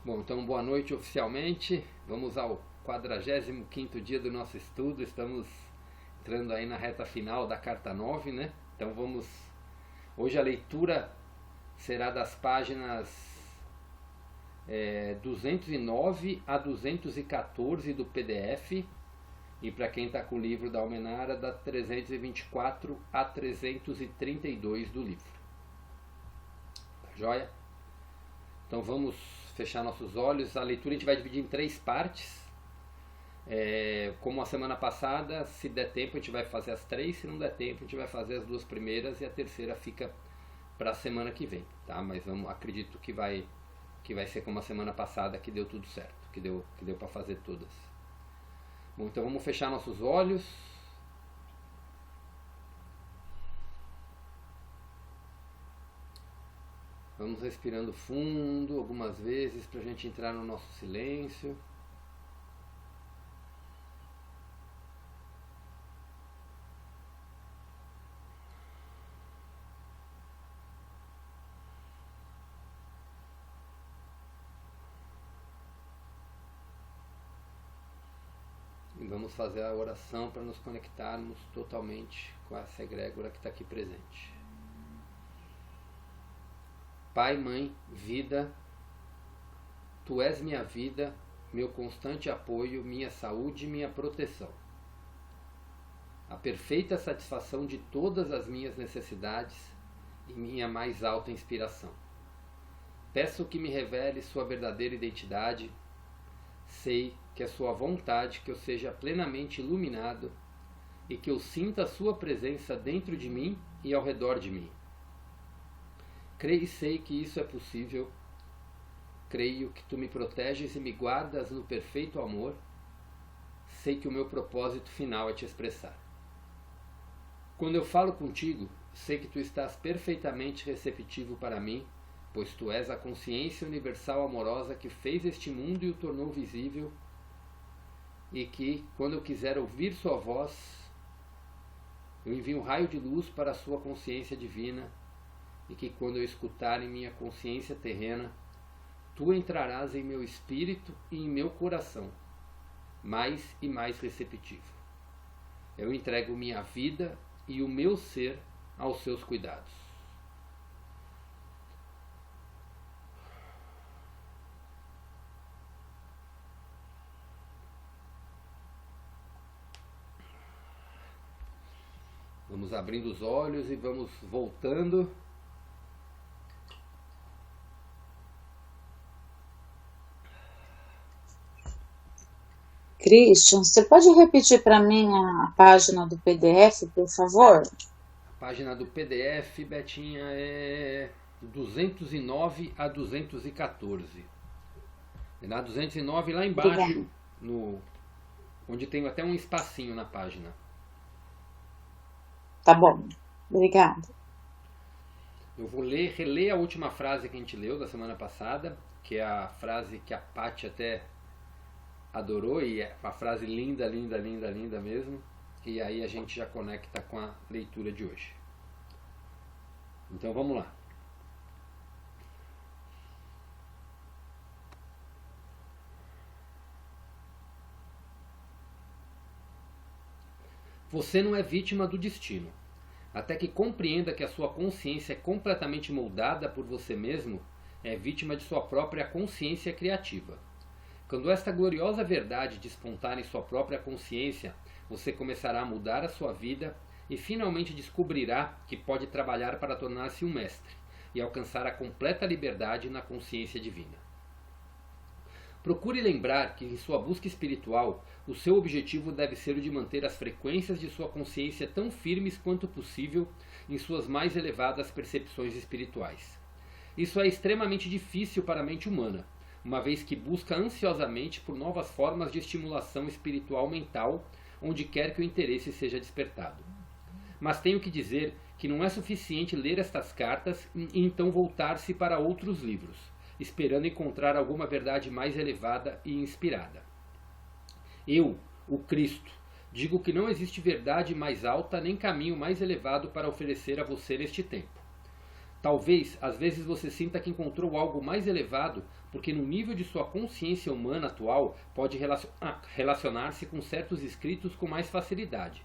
Bom, então boa noite oficialmente. Vamos ao 45º dia do nosso estudo. Estamos entrando aí na reta final da carta 9, né? Então vamos... Hoje a leitura será das páginas 209 a 214 do PDF. E para quem está com o livro da Almenara, da 324 a 332 do livro. Tá joia? Então vamos fechar nossos olhos. A leitura a gente vai dividir em 3 partes. Como a semana passada, se der tempo a gente vai fazer as 3, se não der tempo a gente vai fazer as 2 primeiras e a terceira fica para a semana que vem, tá? Mas acredito que vai ser como a semana passada, que deu tudo certo, que deu para fazer todas. Bom, então vamos fechar nossos olhos. Vamos respirando fundo algumas vezes para a gente entrar no nosso silêncio. E vamos fazer a oração para nos conectarmos totalmente com essa egrégora que está aqui presente. Pai, Mãe, Vida, Tu és minha vida, meu constante apoio, minha saúde e minha proteção. A perfeita satisfação de todas as minhas necessidades e minha mais alta inspiração. Peço que me revele sua verdadeira identidade. Sei que é sua vontade que eu seja plenamente iluminado e que eu sinta a sua presença dentro de mim e ao redor de mim. Creio e sei que isso é possível. Creio que tu me proteges e me guardas no perfeito amor. Sei que o meu propósito final é te expressar. Quando eu falo contigo, sei que tu estás perfeitamente receptivo para mim, pois tu és a consciência universal amorosa que fez este mundo e o tornou visível, e que, quando eu quiser ouvir sua voz, eu envio um raio de luz para a sua consciência divina, e que quando eu escutar em minha consciência terrena, tu entrarás em meu espírito e em meu coração, mais e mais receptivo. Eu entrego minha vida e o meu ser aos seus cuidados. Vamos abrindo os olhos e vamos voltando. Christian, você pode repetir para mim a página do PDF, por favor? A página do PDF, Betinha, é 209 a 214. Na 209 lá embaixo, onde tem até um espacinho na página. Tá bom, obrigada. Eu vou reler a última frase que a gente leu da semana passada, que é a frase que a Paty até adorou, e é uma frase linda, linda, linda, linda mesmo. E aí a gente já conecta com a leitura de hoje. Então vamos lá. Você não é vítima do destino. Até que compreenda que a sua consciência é completamente moldada por você mesmo, é vítima de sua própria consciência criativa. Quando esta gloriosa verdade despontar em sua própria consciência, você começará a mudar a sua vida e finalmente descobrirá que pode trabalhar para tornar-se um mestre e alcançar a completa liberdade na consciência divina. Procure lembrar que em sua busca espiritual, o seu objetivo deve ser o de manter as frequências de sua consciência tão firmes quanto possível em suas mais elevadas percepções espirituais. Isso é extremamente difícil para a mente humana, uma vez que busca ansiosamente por novas formas de estimulação espiritual mental, onde quer que o interesse seja despertado. Mas tenho que dizer que não é suficiente ler estas cartas e então voltar-se para outros livros, esperando encontrar alguma verdade mais elevada e inspirada. Eu, o Cristo, digo que não existe verdade mais alta nem caminho mais elevado para oferecer a você neste tempo. Talvez, às vezes, você sinta que encontrou algo mais elevado, porque no nível de sua consciência humana atual pode relacionar-se com certos escritos com mais facilidade.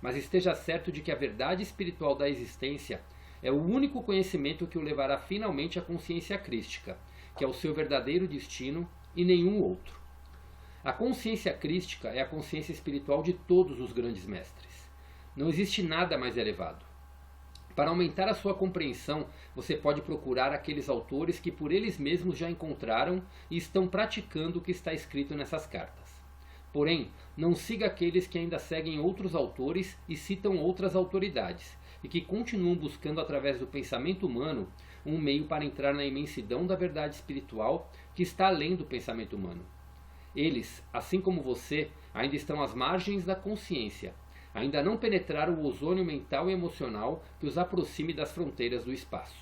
Mas esteja certo de que a verdade espiritual da existência é o único conhecimento que o levará finalmente à consciência crística, que é o seu verdadeiro destino e nenhum outro. A consciência crística é a consciência espiritual de todos os grandes mestres. Não existe nada mais elevado. Para aumentar a sua compreensão, você pode procurar aqueles autores que por eles mesmos já encontraram e estão praticando o que está escrito nessas cartas. Porém, não siga aqueles que ainda seguem outros autores e citam outras autoridades, e que continuam buscando através do pensamento humano um meio para entrar na imensidão da verdade espiritual que está além do pensamento humano. Eles, assim como você, ainda estão às margens da consciência. Ainda não penetraram o ozônio mental e emocional que os aproxime das fronteiras do espaço.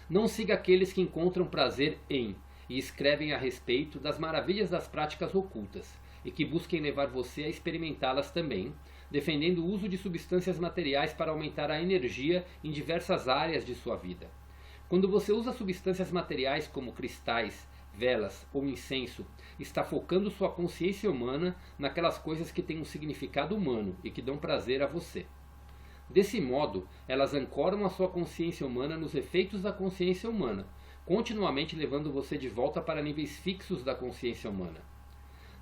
Não siga aqueles que encontram prazer em e escrevem a respeito das maravilhas das práticas ocultas e que busquem levar você a experimentá-las também, defendendo o uso de substâncias materiais para aumentar a energia em diversas áreas de sua vida. Quando você usa substâncias materiais como cristais, velas ou incenso, está focando sua consciência humana naquelas coisas que têm um significado humano e que dão prazer a você. Desse modo, elas ancoram a sua consciência humana nos efeitos da consciência humana, continuamente levando você de volta para níveis fixos da consciência humana.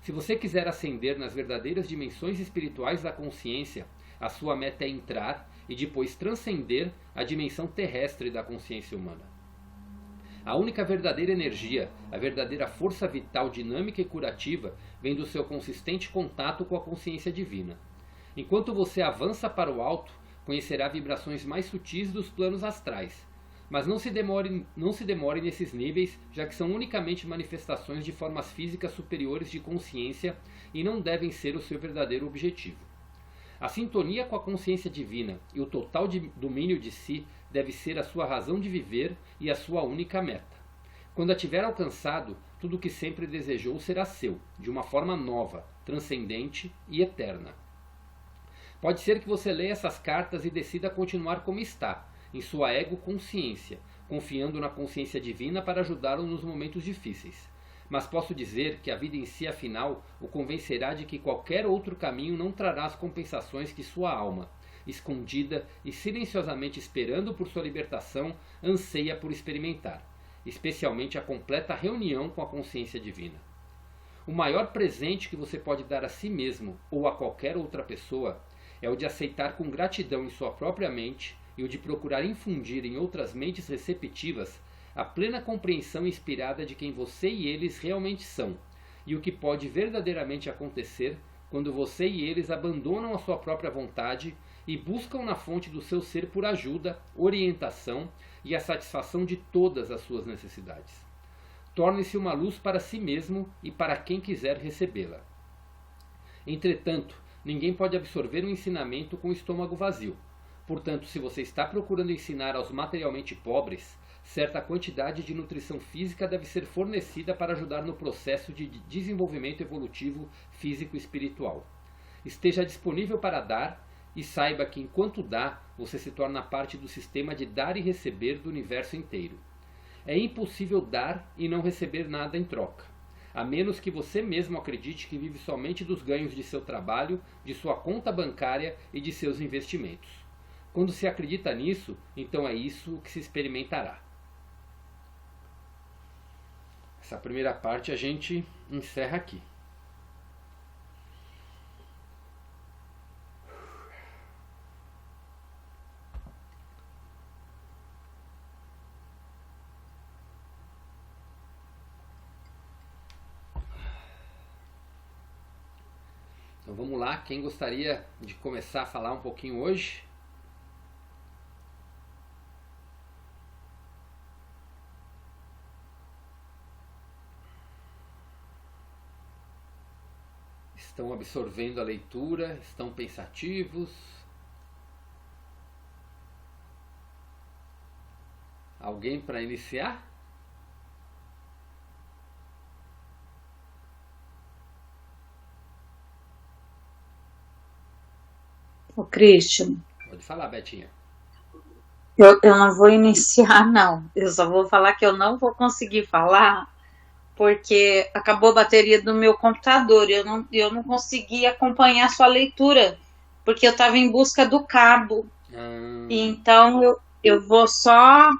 Se você quiser ascender nas verdadeiras dimensões espirituais da consciência, a sua meta é entrar e depois transcender a dimensão terrestre da consciência humana. A única verdadeira energia, a verdadeira força vital, dinâmica e curativa, vem do seu consistente contato com a consciência divina. Enquanto você avança para o alto, conhecerá vibrações mais sutis dos planos astrais. Mas não se demore nesses níveis, já que são unicamente manifestações de formas físicas superiores de consciência e não devem ser o seu verdadeiro objetivo. A sintonia com a consciência divina e o total domínio de si deve ser a sua razão de viver e a sua única meta. Quando a tiver alcançado, tudo o que sempre desejou será seu, de uma forma nova, transcendente e eterna. Pode ser que você leia essas cartas e decida continuar como está, em sua ego-consciência, confiando na consciência divina para ajudá-lo nos momentos difíceis. Mas posso dizer que a vida em si, afinal, o convencerá de que qualquer outro caminho não trará as compensações que sua alma, escondida e silenciosamente esperando por sua libertação, anseia por experimentar, especialmente a completa reunião com a consciência divina. O maior presente que você pode dar a si mesmo ou a qualquer outra pessoa é o de aceitar com gratidão em sua própria mente e o de procurar infundir em outras mentes receptivas a plena compreensão inspirada de quem você e eles realmente são, e o que pode verdadeiramente acontecer quando você e eles abandonam a sua própria vontade e buscam na fonte do seu ser por ajuda, orientação e a satisfação de todas as suas necessidades. Torne-se uma luz para si mesmo e para quem quiser recebê-la. Entretanto, ninguém pode absorver um ensinamento com o estômago vazio. Portanto, se você está procurando ensinar aos materialmente pobres, certa quantidade de nutrição física deve ser fornecida para ajudar no processo de desenvolvimento evolutivo físico e espiritual. Esteja disponível para dar e saiba que enquanto dá, você se torna parte do sistema de dar e receber do universo inteiro. É impossível dar e não receber nada em troca, a menos que você mesmo acredite que vive somente dos ganhos de seu trabalho, de sua conta bancária e de seus investimentos. Quando se acredita nisso, então é isso que se experimentará. Essa primeira parte a gente encerra aqui. Então vamos lá, quem gostaria de começar a falar um pouquinho hoje? Estão absorvendo a leitura? Estão pensativos? Alguém para iniciar? O Christian, Pode falar, Betinha. Eu não vou iniciar, não. Eu só vou falar que eu não vou conseguir falar porque acabou a bateria do meu computador. Eu não consegui acompanhar a sua leitura, porque eu estava em busca do cabo. E Ah, então eu vou só,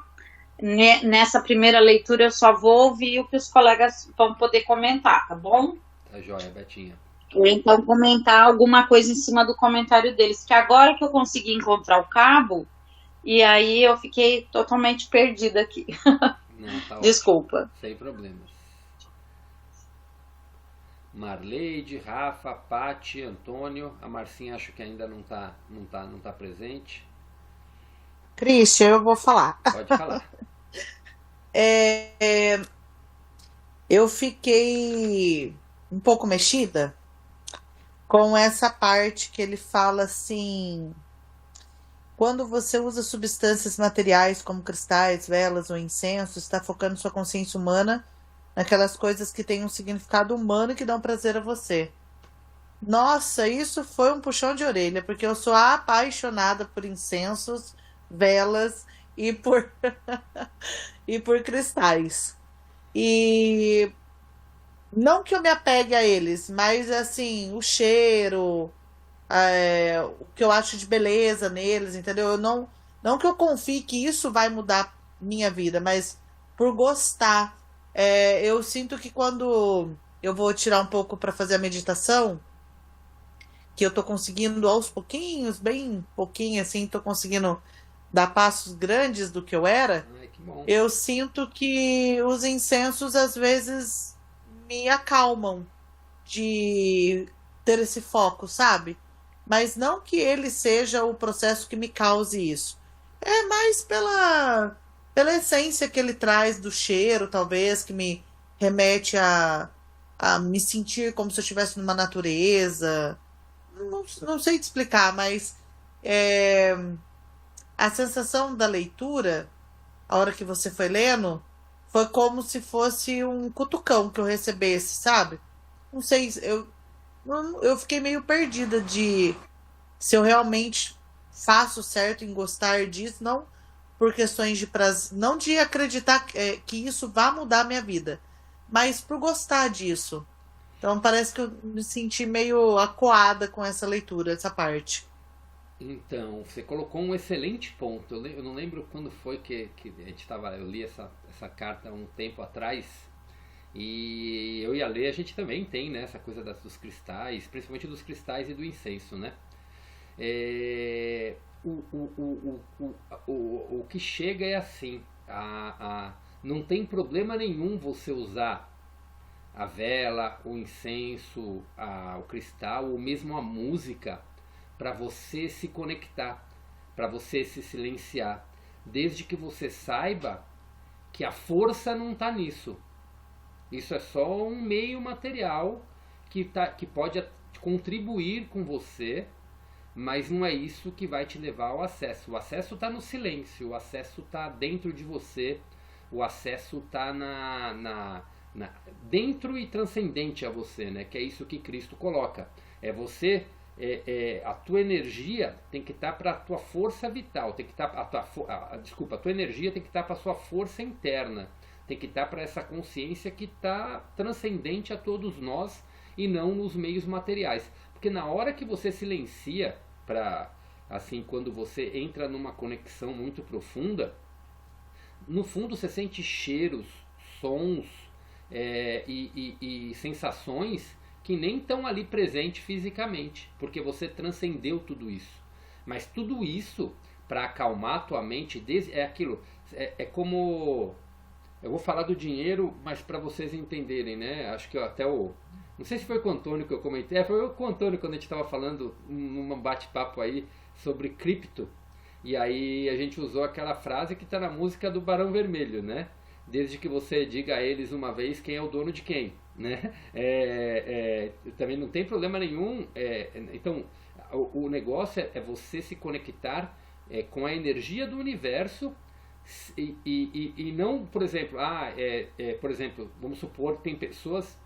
nessa primeira leitura, eu só vou ouvir o que os colegas vão poder comentar, tá bom? tá joia, Betinha. Ou então comentar alguma coisa em cima do comentário deles, que agora que eu consegui encontrar o cabo, e aí eu fiquei totalmente perdida aqui. Não, tá ótimo. Desculpa. Sem problemas. Marleide, Rafa, Pati, Antônio. A Marcinha acho que ainda não tá presente. Christian, eu vou falar. Pode falar. É, eu fiquei um pouco mexida com essa parte que ele fala assim: quando você usa substâncias materiais como cristais, velas ou incenso, está focando sua consciência humana naquelas coisas que têm um significado humano e que dão prazer a você. Nossa, isso foi um puxão de orelha, porque eu sou apaixonada por incensos, velas e por, e por cristais. E não que eu me apegue a eles, mas assim, o cheiro, o que eu acho de beleza neles, entendeu? Não que eu confie que isso vai mudar minha vida, mas por gostar. Eu sinto que quando eu vou tirar um pouco para fazer a meditação, que eu tô conseguindo aos pouquinhos, bem pouquinho assim, tô conseguindo dar passos grandes do que eu era, Ai, que bom. eu sinto que os incensos às vezes me acalmam de ter esse foco, sabe? Mas não que ele seja o processo que me cause isso. É mais pela essência que ele traz do cheiro, talvez, que me remete a me sentir como se eu estivesse numa natureza. Não sei te explicar, mas é, a sensação da leitura, a hora que você foi lendo, foi como se fosse um cutucão que eu recebesse, sabe? Não sei, eu fiquei meio perdida de se eu realmente faço certo em gostar disso, não por questões de prazer, não de acreditar que isso vá mudar a minha vida, mas por gostar disso. Então parece que eu me senti meio acuada com essa leitura, essa parte. Então, você colocou um excelente ponto. Eu não lembro quando foi que a gente tava. Eu li essa carta um tempo atrás. E eu e a Lê, a gente também tem, né, essa coisa dos cristais, principalmente dos cristais e do incenso, né? É, o que chega é assim: não tem problema nenhum você usar a vela, o incenso, o cristal ou mesmo a música para você se conectar, para você se silenciar, desde que você saiba que a força não está nisso. Isso é só um meio material que pode contribuir com você, mas não é isso que vai te levar ao acesso. O acesso está no silêncio, o acesso está dentro de você, o acesso está dentro e transcendente a você, né? Que é isso que Cristo coloca. É você, a tua energia tem que estar para a tua força vital, tem que estar a tua energia tem que estar para a sua força interna, tem que estar para essa consciência que está transcendente a todos nós e não nos meios materiais. Porque na hora que você silencia, para assim, quando você entra numa conexão muito profunda, no fundo você sente cheiros, sons e sensações que nem estão ali presentes fisicamente, porque você transcendeu tudo isso. Mas tudo isso, para acalmar a tua mente, é aquilo. É como. Eu vou falar do dinheiro, mas para vocês entenderem, né? Acho que até o. Não sei se foi com o Antônio que eu comentei. Foi com o Antônio quando a gente estava falando num bate-papo aí sobre cripto. E aí a gente usou aquela frase que está na música do Barão Vermelho, né? Desde que você diga a eles uma vez quem é o dono de quem, né? Também não tem problema nenhum. Então, o negócio é você se conectar com a energia do universo e não, por exemplo, por exemplo, vamos supor que tem pessoas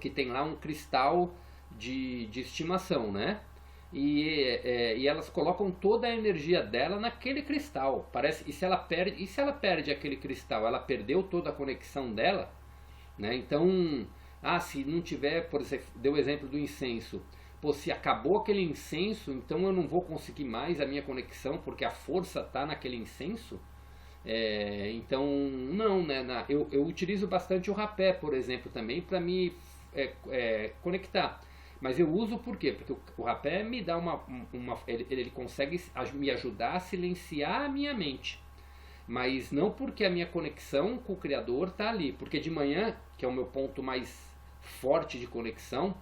que tem lá um cristal de estimação, né? e elas colocam toda a energia dela naquele cristal. Parece, e se ela perde aquele cristal, ela perdeu toda a conexão dela, né? Então, se não tiver, por exemplo, deu o exemplo do incenso. Pô, se acabou aquele incenso, então eu não vou conseguir mais a minha conexão, porque a força está naquele incenso. Então, não, né? Eu utilizo bastante o rapé, por exemplo, também para me conectar. Mas eu uso por quê? Porque o rapé me dá ele consegue me ajudar a silenciar a minha mente. Mas não porque a minha conexão com o Criador está ali. Porque de manhã, que é o meu ponto mais forte de conexão,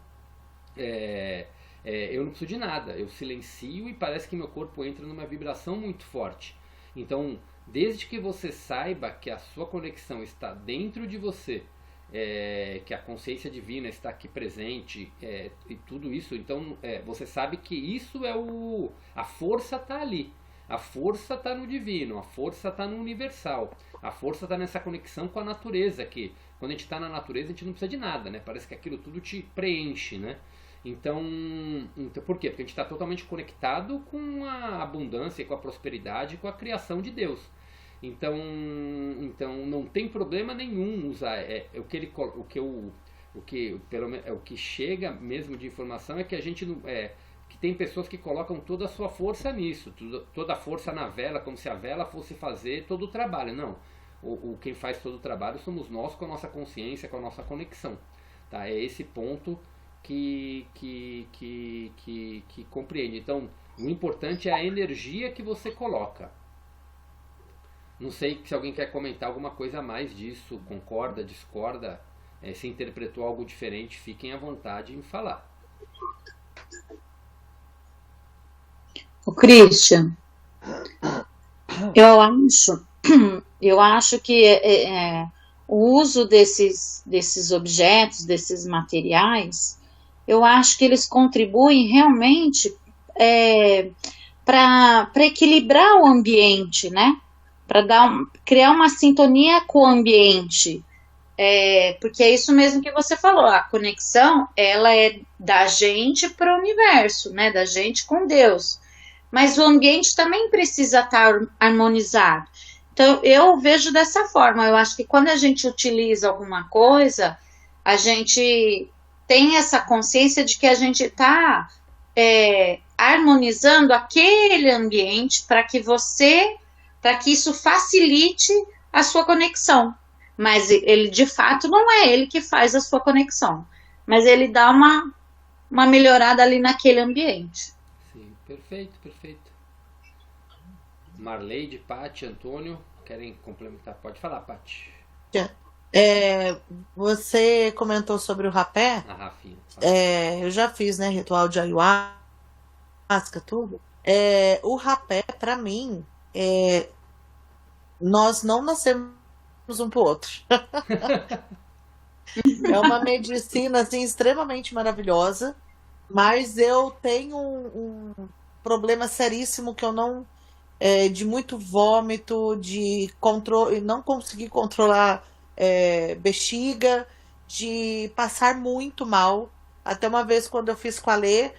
eu não preciso de nada. Eu silencio e parece que meu corpo entra numa vibração muito forte. Então, desde que você saiba que a sua conexão está dentro de você, que a consciência divina está aqui presente, e tudo isso, então você sabe que isso a força está ali. A força está no divino, a força está no universal, a força está nessa conexão com a natureza, que quando a gente está na natureza a gente não precisa de nada, né? Parece que aquilo tudo te preenche, né? Então, por quê? Porque a gente está totalmente conectado com a abundância, com a prosperidade, com a criação de Deus. Então não tem problema nenhum usar. O que chega mesmo de informação é que a gente não, que tem pessoas que colocam toda a sua força nisso, toda a força na vela, como se a vela fosse fazer todo o trabalho. Não. Quem faz todo o trabalho somos nós, com a nossa consciência, com a nossa conexão. Tá? É esse ponto que compreende. Então, o importante é a energia que você coloca. Não sei se alguém quer comentar alguma coisa a mais disso, concorda, discorda, se interpretou algo diferente, fiquem à vontade em falar. O Christian, eu acho que o uso desses objetos, desses materiais, eu acho que eles contribuem realmente para equilibrar o ambiente, né? Para criar uma sintonia com o ambiente, porque é isso mesmo que você falou, a conexão, ela é da gente para o universo, né, da gente com Deus, mas o ambiente também precisa estar harmonizado. Então eu vejo dessa forma, eu acho que quando a gente utiliza alguma coisa, a gente tem essa consciência de que a gente está harmonizando aquele ambiente para que isso facilite a sua conexão. Mas ele, de fato, não é ele que faz a sua conexão. Mas ele dá uma melhorada ali naquele ambiente. Sim, perfeito, perfeito. Marleide, Paty, Antônio, querem complementar? Pode falar, Paty. Você comentou sobre o rapé. A Rafinha. Eu já fiz, né, ritual de ayahuasca, tudo. O rapé, para mim, nós não nascemos um pro outro. É uma medicina assim, extremamente maravilhosa, mas eu tenho um problema seríssimo que eu não de muito vômito, de controle, não conseguir controlar bexiga, de passar muito mal. Até uma vez quando eu fiz com a Lê,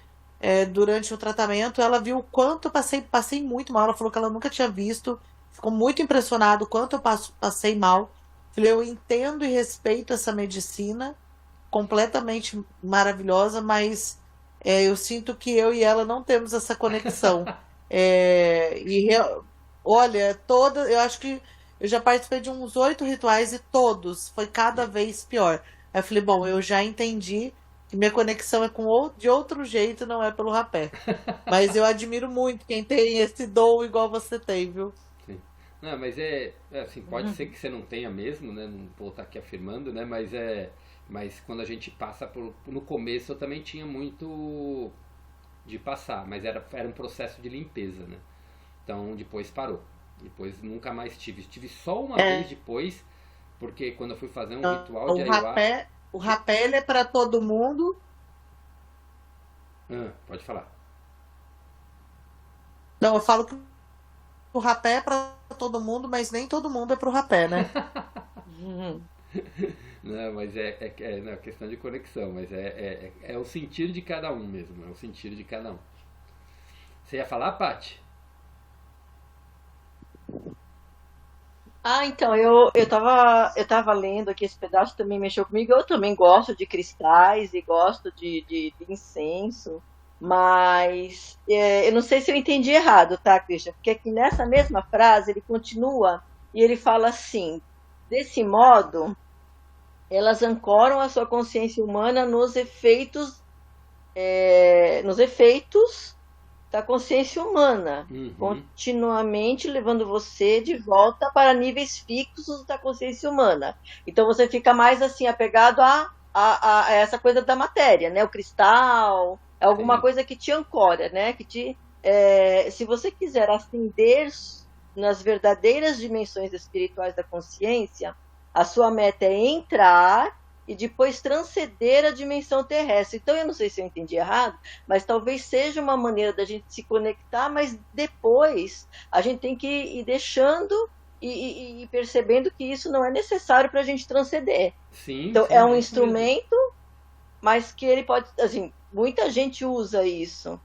durante o tratamento, ela viu o quanto eu passei muito mal. Ela falou que ela nunca tinha visto. Ficou muito impressionado o quanto eu passei mal. Falei, eu entendo e respeito essa medicina, completamente maravilhosa, mas eu sinto que eu e ela não temos essa conexão. Olha, eu acho que eu já participei de uns 8 rituais e todos foi cada vez pior. Aí eu falei, bom, eu já entendi que minha conexão é de outro jeito, não é pelo rapé. Mas eu admiro muito quem tem esse dom igual você tem, viu? Não, mas assim, pode ser que você não tenha mesmo, né? Não vou estar aqui afirmando, né? Mas quando a gente passa no começo eu também tinha muito de passar, mas era um processo de limpeza, né? Então depois parou. Depois nunca mais tive. Tive só uma vez depois, porque quando eu fui fazer um ritual de ayahuasca. O rapé ele é para todo mundo. Pode falar. Não, eu falo que o rapé é para todo mundo, mas nem todo mundo é pro rapé, né? Não, mas não, é questão de conexão, mas é o sentir de cada um mesmo, é o sentir de cada um. Você ia falar, Paty? Então, eu tava lendo aqui esse pedaço, também mexeu comigo. Eu também gosto de cristais e gosto de incenso, mas eu não sei se eu entendi errado, tá, Christian? Porque aqui nessa mesma frase ele continua e ele fala assim: desse modo, elas ancoram a sua consciência humana nos efeitos da consciência humana, Uhum. continuamente levando você de volta para níveis fixos da consciência humana. Então você fica mais assim apegado a essa coisa da matéria, né? O cristal, é alguma Sim. coisa que te ancora, né? Se você quiser ascender nas verdadeiras dimensões espirituais da consciência, a sua meta é entrar e depois transcender a dimensão terrestre. Então, eu não sei se eu entendi errado, mas talvez seja uma maneira da gente se conectar, mas depois a gente tem que ir deixando e percebendo que isso não é necessário para a gente transcender. Sim, Então, sim, é um é isso mesmo. instrumento, mas que ele pode, assim, muita gente usa isso.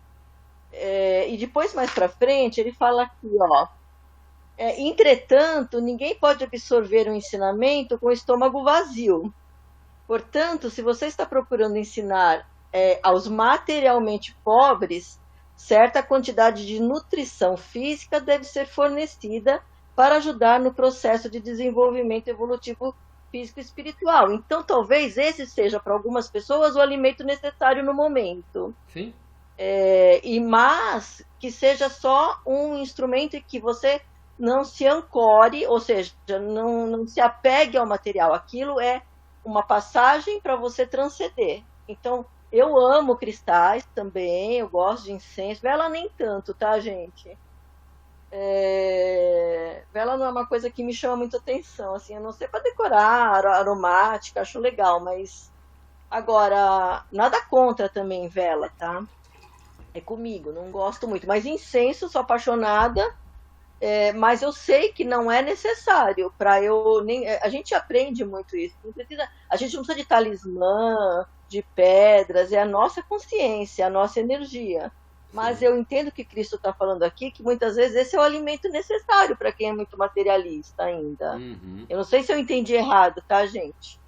E depois, mais para frente, ele fala aqui, ó. Entretanto, ninguém pode absorver um ensinamento com o estômago vazio. Portanto, se você está procurando ensinar aos materialmente pobres, certa quantidade de nutrição física deve ser fornecida para ajudar no processo de desenvolvimento evolutivo físico e espiritual. Então, talvez esse seja, para algumas pessoas, o alimento necessário no momento. Sim. Mas que seja só um instrumento que você não se ancore, ou seja, não se apegue ao material. Aquilo é uma passagem para você transcender. Então, eu amo cristais também, eu gosto de incenso. Vela nem tanto, tá, gente? Vela não é uma coisa que me chama muita atenção, assim, a não ser para decorar, aromática, acho legal, mas agora, nada contra também vela, tá? É comigo, não gosto muito. Mas incenso, sou apaixonada. Mas eu sei que não é necessário para eu nem. A gente aprende muito isso. A gente não precisa de talismã, de pedras, é a nossa consciência, a nossa energia. Mas Sim. eu entendo o que Cristo está falando aqui, que muitas vezes esse é o alimento necessário para quem é muito materialista ainda. Uhum. Eu não sei se eu entendi errado, tá, gente?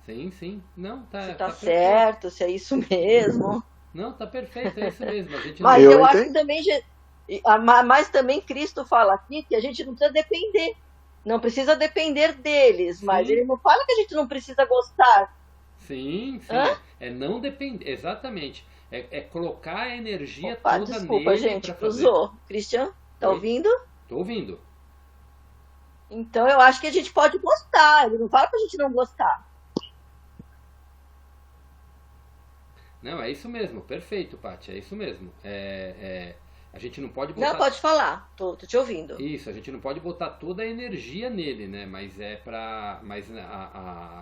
Sim, sim. Não, Se tá tá perfeito. certo, se é isso mesmo. Não, tá perfeito, é isso mesmo. A gente Mas não... eu acho que também. Mas também Cristo fala aqui que a gente não precisa depender. Não precisa depender deles, mas Sim. ele não fala que a gente não precisa gostar. Sim, sim. Hã? É não depender. Exatamente. É colocar a energia Opa, toda desculpa, nele gente, para fazer. cruzou. Christian, tá Oi? ouvindo? Tô ouvindo. Então eu acho que a gente pode gostar. Ele não fala pra gente não gostar. Não, é isso mesmo. Perfeito, Paty. É isso mesmo. A gente não pode Não, botar... pode falar. Tô te ouvindo. Isso, a gente não pode botar toda a energia nele, né? Mas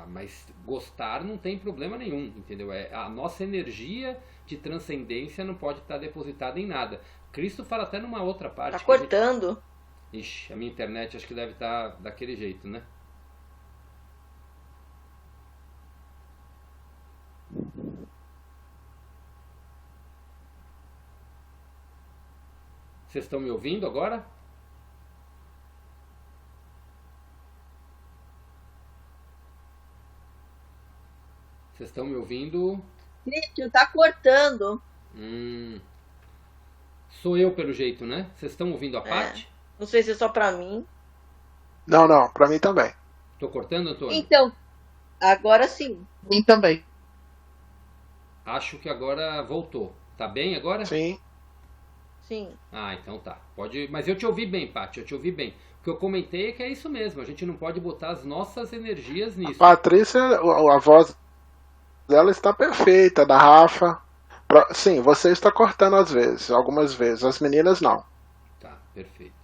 mas gostar não tem problema nenhum, entendeu? A nossa energia de transcendência não pode estar depositada em nada. Cristo fala até numa outra parte. Tá que a gente... cortando. Ixi, a minha internet acho que deve estar daquele jeito, né? Vocês estão me ouvindo agora? Vocês estão me ouvindo? Christian, tá cortando. Sou eu pelo jeito, né? Vocês estão ouvindo a Paty? Não sei se é só pra mim. Não, pra mim também. Tô cortando, Antônio? Então, agora sim. Mim também. Acho que agora voltou. Tá bem agora? Sim. Sim. Ah, então tá. Pode. Mas eu te ouvi bem, Paty. Eu te ouvi bem. O que eu comentei é que é isso mesmo. A gente não pode botar as nossas energias nisso. Patrícia, a voz dela está perfeita, da Rafa. Sim, você está cortando às vezes, algumas vezes. As meninas não. Tá, perfeito.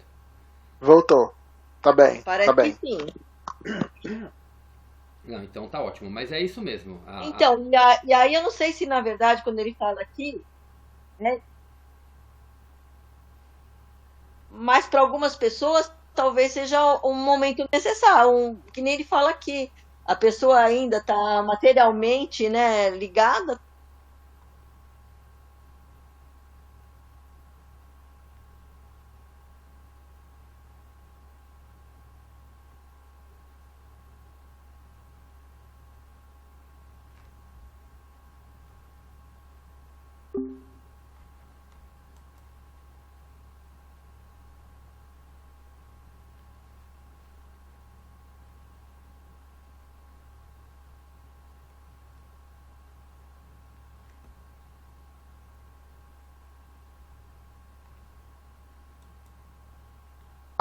Voltou. Tá bem, Parece tá bem. que sim. Não, então tá ótimo. Mas é isso mesmo. Então, e aí eu não sei se na verdade, quando ele fala aqui, né? Mas para algumas pessoas talvez seja um momento necessário, que nem ele fala aqui, a pessoa ainda está materialmente, né, ligada.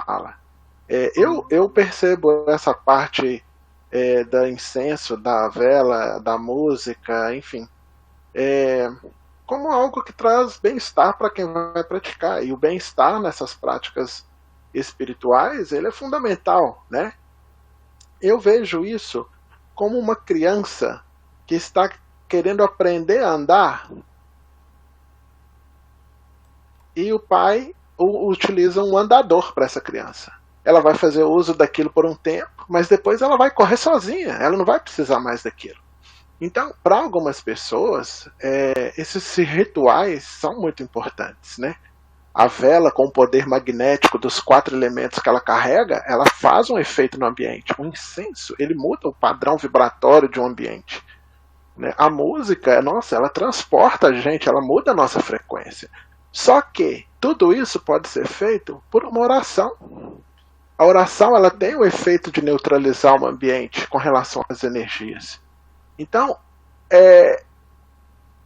Fala. Eu percebo essa parte do incenso, da vela, da música, enfim, como algo que traz bem-estar para quem vai praticar. E o bem-estar nessas práticas espirituais, ele é fundamental, né? Eu vejo isso como uma criança que está querendo aprender a andar e o pai utiliza um andador para essa criança. Ela vai fazer uso daquilo por um tempo, mas depois ela vai correr sozinha, ela não vai precisar mais daquilo. Então, para algumas pessoas, esses rituais são muito importantes, né? A vela, com o poder magnético dos 4 elementos que ela carrega, ela faz um efeito no ambiente. O incenso, ele muda o padrão vibratório de um ambiente, né? A música, nossa, ela transporta a gente, ela muda a nossa frequência. Só que tudo isso pode ser feito por uma oração. A oração, ela tem o efeito de neutralizar o ambiente com relação às energias. Então,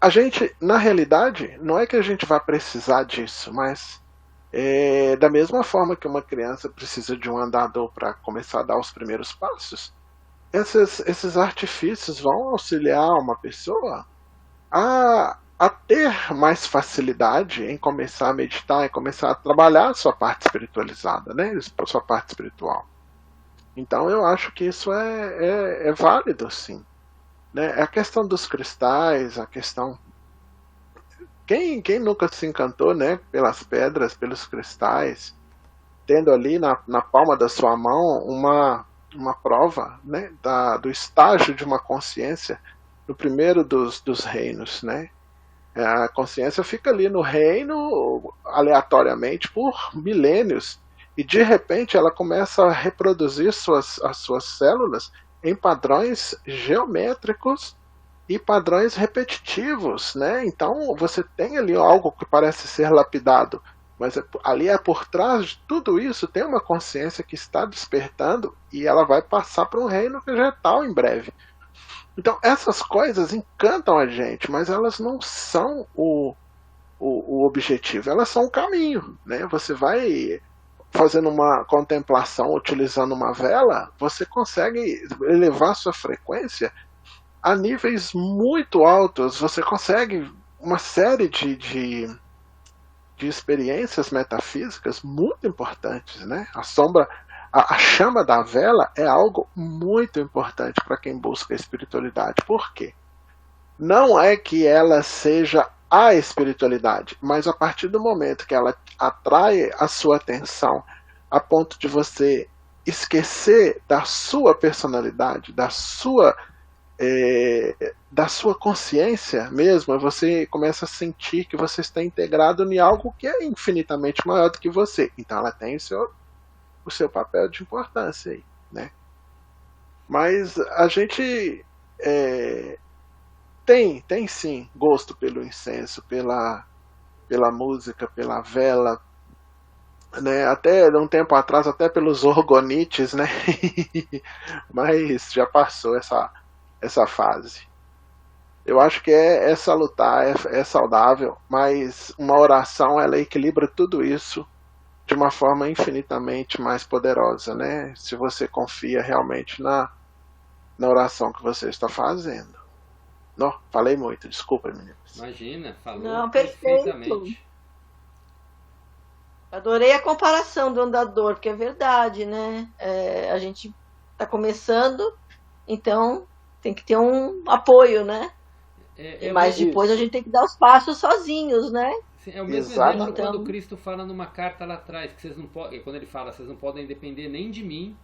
a gente, na realidade, não é que a gente vai precisar disso, mas da mesma forma que uma criança precisa de um andador para começar a dar os primeiros passos, esses artifícios vão auxiliar uma pessoa a ter mais facilidade em começar a meditar, em começar a trabalhar a sua parte espiritualizada, né? A sua parte espiritual. Então eu acho que isso é válido, sim. Né? A questão dos cristais, a questão... Quem nunca se encantou, né, pelas pedras, pelos cristais, tendo ali na palma da sua mão uma prova, né, do estágio de uma consciência no primeiro dos reinos, né? A consciência fica ali no reino aleatoriamente por milênios e de repente ela começa a reproduzir as suas células em padrões geométricos e padrões repetitivos, né? Então você tem ali algo que parece ser lapidado, mas ali por trás de tudo isso tem uma consciência que está despertando e ela vai passar para um reino vegetal em breve. Então essas coisas encantam a gente, mas elas não são o objetivo, elas são o caminho, né? Você vai fazendo uma contemplação utilizando uma vela, você consegue elevar sua frequência a níveis muito altos, você consegue uma série de experiências metafísicas muito importantes, né? A chama da vela é algo muito importante para quem busca a espiritualidade. Por quê? Não é que ela seja a espiritualidade, mas a partir do momento que ela atrai a sua atenção a ponto de você esquecer da sua personalidade, da sua consciência mesmo, você começa a sentir que você está integrado em algo que é infinitamente maior do que você. Então ela tem o seu papel de importância aí, né? Mas a gente tem sim gosto pelo incenso, pela música, pela vela, né? Até um tempo atrás, até pelos orgonites, né? Mas já passou essa fase. Eu acho que é salutar, é saudável, mas uma oração, ela equilibra tudo isso de uma forma infinitamente mais poderosa, né? Se você confia realmente na oração que você está fazendo. Não, falei muito, desculpa, meninas. Imagina, falou Não, perfeito. perfeitamente. Adorei a comparação do andador, porque é verdade, né? A gente está começando, então tem que ter um apoio, né? Mas depois a gente tem que dar os passos sozinhos, né? É o mesmo Exato. exemplo quando Cristo fala numa carta lá atrás, que vocês não podem, quando ele fala, vocês não podem depender nem de mim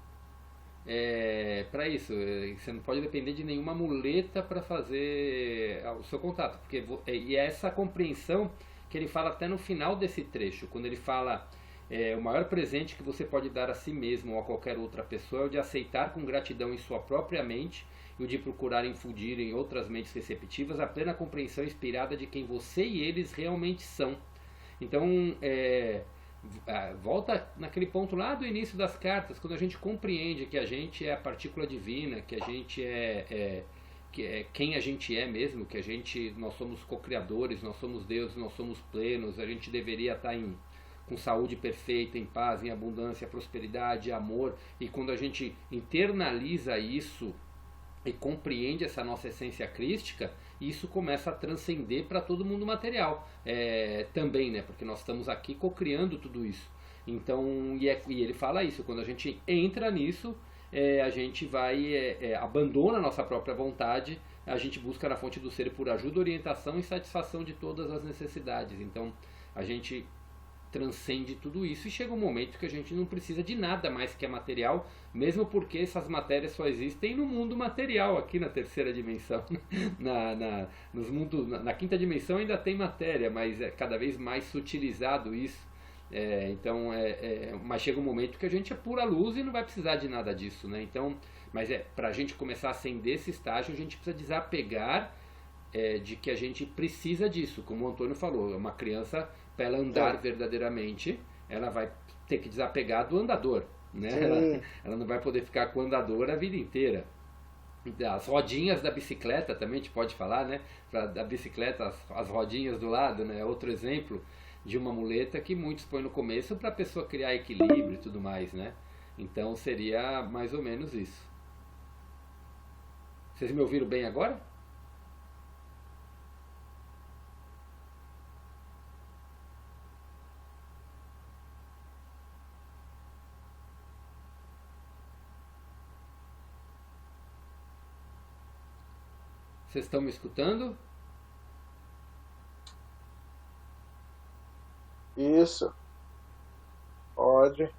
para isso. Você não pode depender de nenhuma muleta para fazer o seu contato. E é essa compreensão que ele fala até no final desse trecho, quando ele fala o maior presente que você pode dar a si mesmo ou a qualquer outra pessoa é o de aceitar com gratidão em sua própria mente e o de procurar infundir em outras mentes receptivas a plena compreensão inspirada de quem você e eles realmente são. Então, volta naquele ponto lá do início das cartas, quando a gente compreende que a gente é a partícula divina, que a gente que é quem a gente é mesmo, que nós somos co-criadores, nós somos Deus, nós somos plenos, a gente deveria estar com saúde perfeita, em paz, em abundância, prosperidade, amor, e quando a gente internaliza isso e compreende essa nossa essência crística, isso começa a transcender para todo mundo material também, né? Porque nós estamos aqui co-criando tudo isso. Então, e ele fala isso, quando a gente entra nisso, a gente abandona a nossa própria vontade, a gente busca na fonte do ser por ajuda, orientação e satisfação de todas as necessidades. Então, a gente transcende tudo isso e chega um momento que a gente não precisa de nada mais que é material, mesmo porque essas matérias só existem no mundo material, aqui na terceira dimensão. Na quinta dimensão ainda tem matéria, mas é cada vez mais sutilizado isso. Mas chega um momento que a gente é pura luz e não vai precisar de nada disso, né? Então, mas para a gente começar a ascender esse estágio, a gente precisa desapegar de que a gente precisa disso, como o Antônio falou. Uma criança, para ela andar verdadeiramente, ela vai ter que desapegar do andador, né? Ela não vai poder ficar com o andador a vida inteira. As rodinhas da bicicleta também a gente pode falar, né? Da bicicleta, as rodinhas do lado, né? Outro exemplo de uma muleta que muitos põem no começo para a pessoa criar equilíbrio e tudo mais, né? Então seria mais ou menos isso. Vocês me ouviram bem agora? Vocês estão me escutando? Isso. Pode.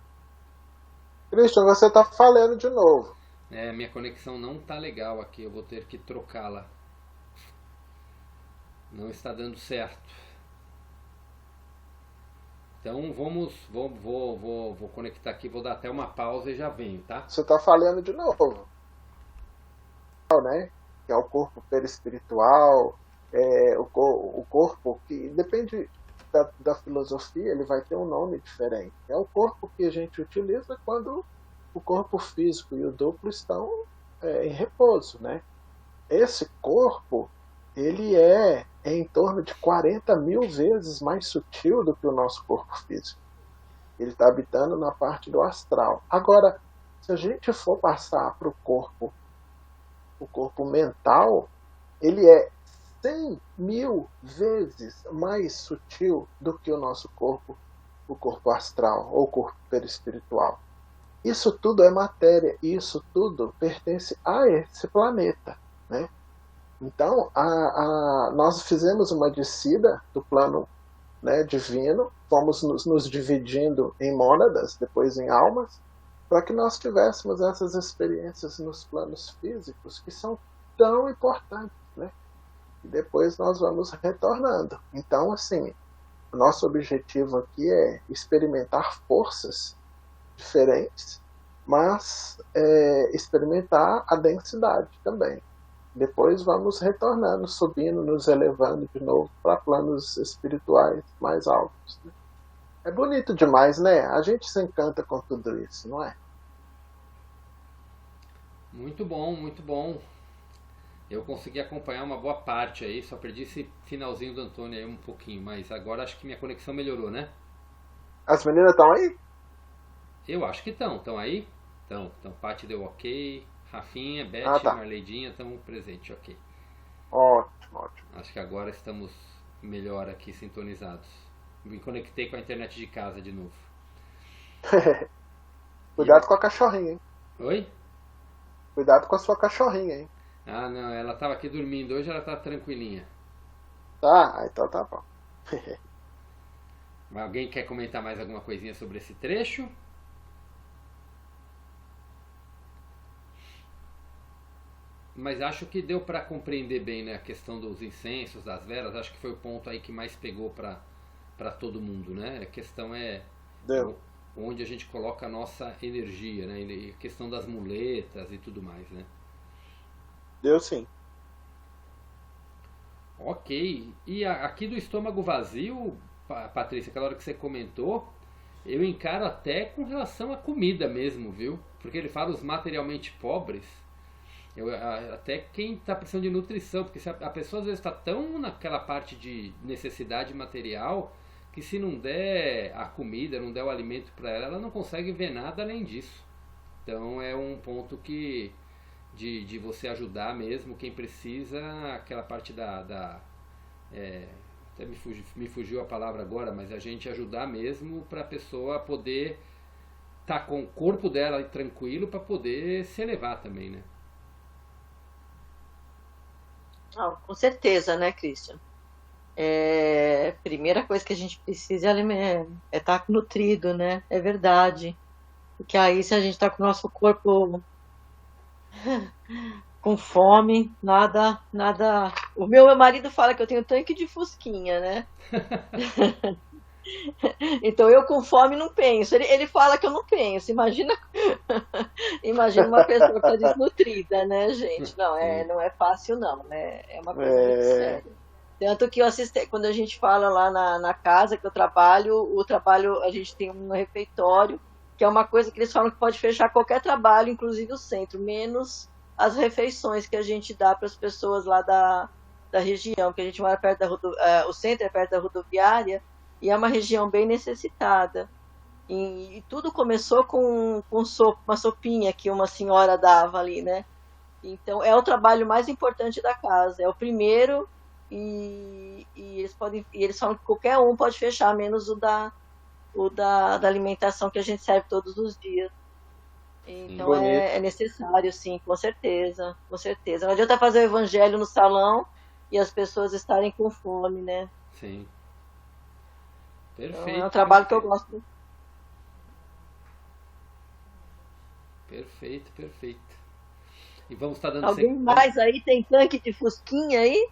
Christian, você está falando de novo. Minha conexão não está legal aqui, eu vou ter que trocá-la. Não está dando certo. Então vou conectar aqui, vou dar até uma pausa e já venho, tá? Você está falando de novo, né? Que é o corpo perispiritual, o corpo que depende da filosofia, ele vai ter um nome diferente. É o corpo que a gente utiliza quando o corpo físico e o duplo estão em repouso, né? Esse corpo, ele é em torno de 40 mil vezes mais sutil do que o nosso corpo físico. Ele está habitando na parte do astral. Agora, se a gente for passar para o corpo mental, ele é 100 mil vezes mais sutil do que o nosso corpo, o corpo astral ou o corpo perispiritual. Isso tudo é matéria, isso tudo pertence a esse planeta, né? Então, nós fizemos uma descida do plano, né, divino, fomos nos dividindo em mônadas, depois em almas, para que nós tivéssemos essas experiências nos planos físicos que são tão importantes, né? E depois nós vamos retornando. Então, assim, o nosso objetivo aqui é experimentar forças diferentes, mas experimentar a densidade também. Depois vamos retornando, subindo, nos elevando de novo para planos espirituais mais altos, né? É bonito demais, né? A gente se encanta com tudo isso, não é? Muito bom, muito bom. Eu consegui acompanhar uma boa parte aí, só perdi esse finalzinho do Antônio aí um pouquinho, mas agora acho que minha conexão melhorou, né? As meninas estão aí? Eu acho que estão aí? Então, Paty deu ok, Rafinha, Beth, tá. Marleidinha estão presentes, ok. Ótimo. Acho que agora estamos melhor aqui sintonizados. Me conectei com a internet de casa de novo. Cuidado com a cachorrinha, hein? Oi? Cuidado com a sua cachorrinha, hein? Ah, não, ela estava aqui dormindo, hoje ela está tranquilinha. Tá, então tá bom. Alguém quer comentar mais alguma coisinha sobre esse trecho? Mas acho que deu para compreender bem, né, a questão dos incensos, das velas. Acho que foi o ponto aí que mais pegou para todo mundo, né? A questão é Deu. Onde a gente coloca a nossa energia, né? E a questão das muletas e tudo mais, né? Deu sim. Ok. E aqui do estômago vazio, Patrícia, aquela hora que você comentou, eu encaro até com relação à comida mesmo, viu? Porque ele fala os materialmente pobres, até quem está precisando de nutrição, porque se a pessoa às vezes está tão naquela parte de necessidade material que se não der a comida, não der o alimento para ela, ela não consegue ver nada além disso. Então é um ponto que de você ajudar mesmo quem precisa, aquela parte até me fugiu a palavra agora, mas a gente ajudar mesmo para a pessoa poder estar com o corpo dela tranquilo para poder se elevar também, né? Com certeza, né, Christian? Primeira coisa que a gente precisa é estar nutrido, né? É verdade. Porque aí se a gente está com o nosso corpo com fome, nada. O meu marido fala que eu tenho tanque de fusquinha, né? Então eu com fome não penso. Ele fala que eu não penso. Imagina uma pessoa que está desnutrida, né, gente? Não é fácil, não, né? É uma coisa muito séria. Tanto que quando a gente fala lá na casa que eu trabalho, a gente tem um refeitório, que é uma coisa que eles falam que pode fechar qualquer trabalho, inclusive o centro, menos as refeições que a gente dá para as pessoas lá da região, que a gente mora perto o centro é perto da rodoviária, e é uma região bem necessitada. E tudo começou com uma sopinha que uma senhora dava ali, né? Então, é o trabalho mais importante da casa, é o primeiro, e eles falam que qualquer um pode fechar, menos o da alimentação que a gente serve todos os dias. Então é necessário, sim, com certeza, com certeza. Não adianta fazer o evangelho no salão e as pessoas estarem com fome, né? Sim. Perfeito. Então, é um trabalho que eu gosto. Perfeito. E vamos estar dando Alguém mais aí tem tanque de fusquinha aí?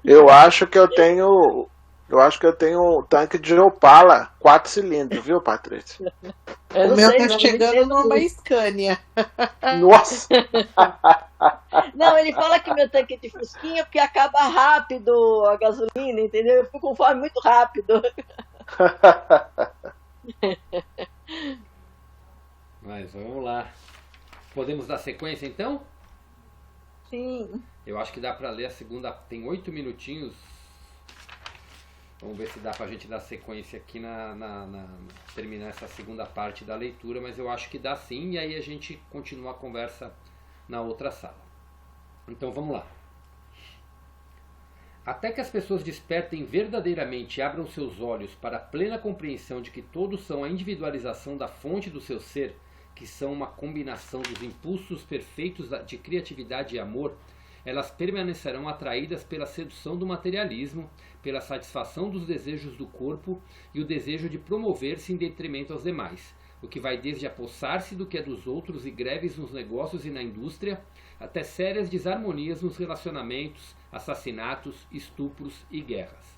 Eu acho que eu tenho um tanque de Opala 4 cilindros, viu, Patrícia? O meu tá chegando numa Scania. Nossa! Não, ele fala que meu tanque é de fusquinha porque acaba rápido a gasolina, entendeu? Eu fico com fome muito rápido. Mas vamos lá. Podemos dar sequência então? Sim. Eu acho que dá para ler a segunda. Tem 8 minutinhos. Vamos ver se dá pra gente dar sequência aqui terminar essa segunda parte da leitura, mas eu acho que dá sim, e aí a gente continua a conversa na outra sala. Então vamos lá. Até que as pessoas despertem verdadeiramente e abram seus olhos para a plena compreensão de que todos são a individualização da fonte do seu ser, que são uma combinação dos impulsos perfeitos de criatividade e amor, elas permanecerão atraídas pela sedução do materialismo, pela satisfação dos desejos do corpo e o desejo de promover-se em detrimento aos demais, o que vai desde apossar-se do que é dos outros e greves nos negócios e na indústria, até sérias desarmonias nos relacionamentos, assassinatos, estupros e guerras.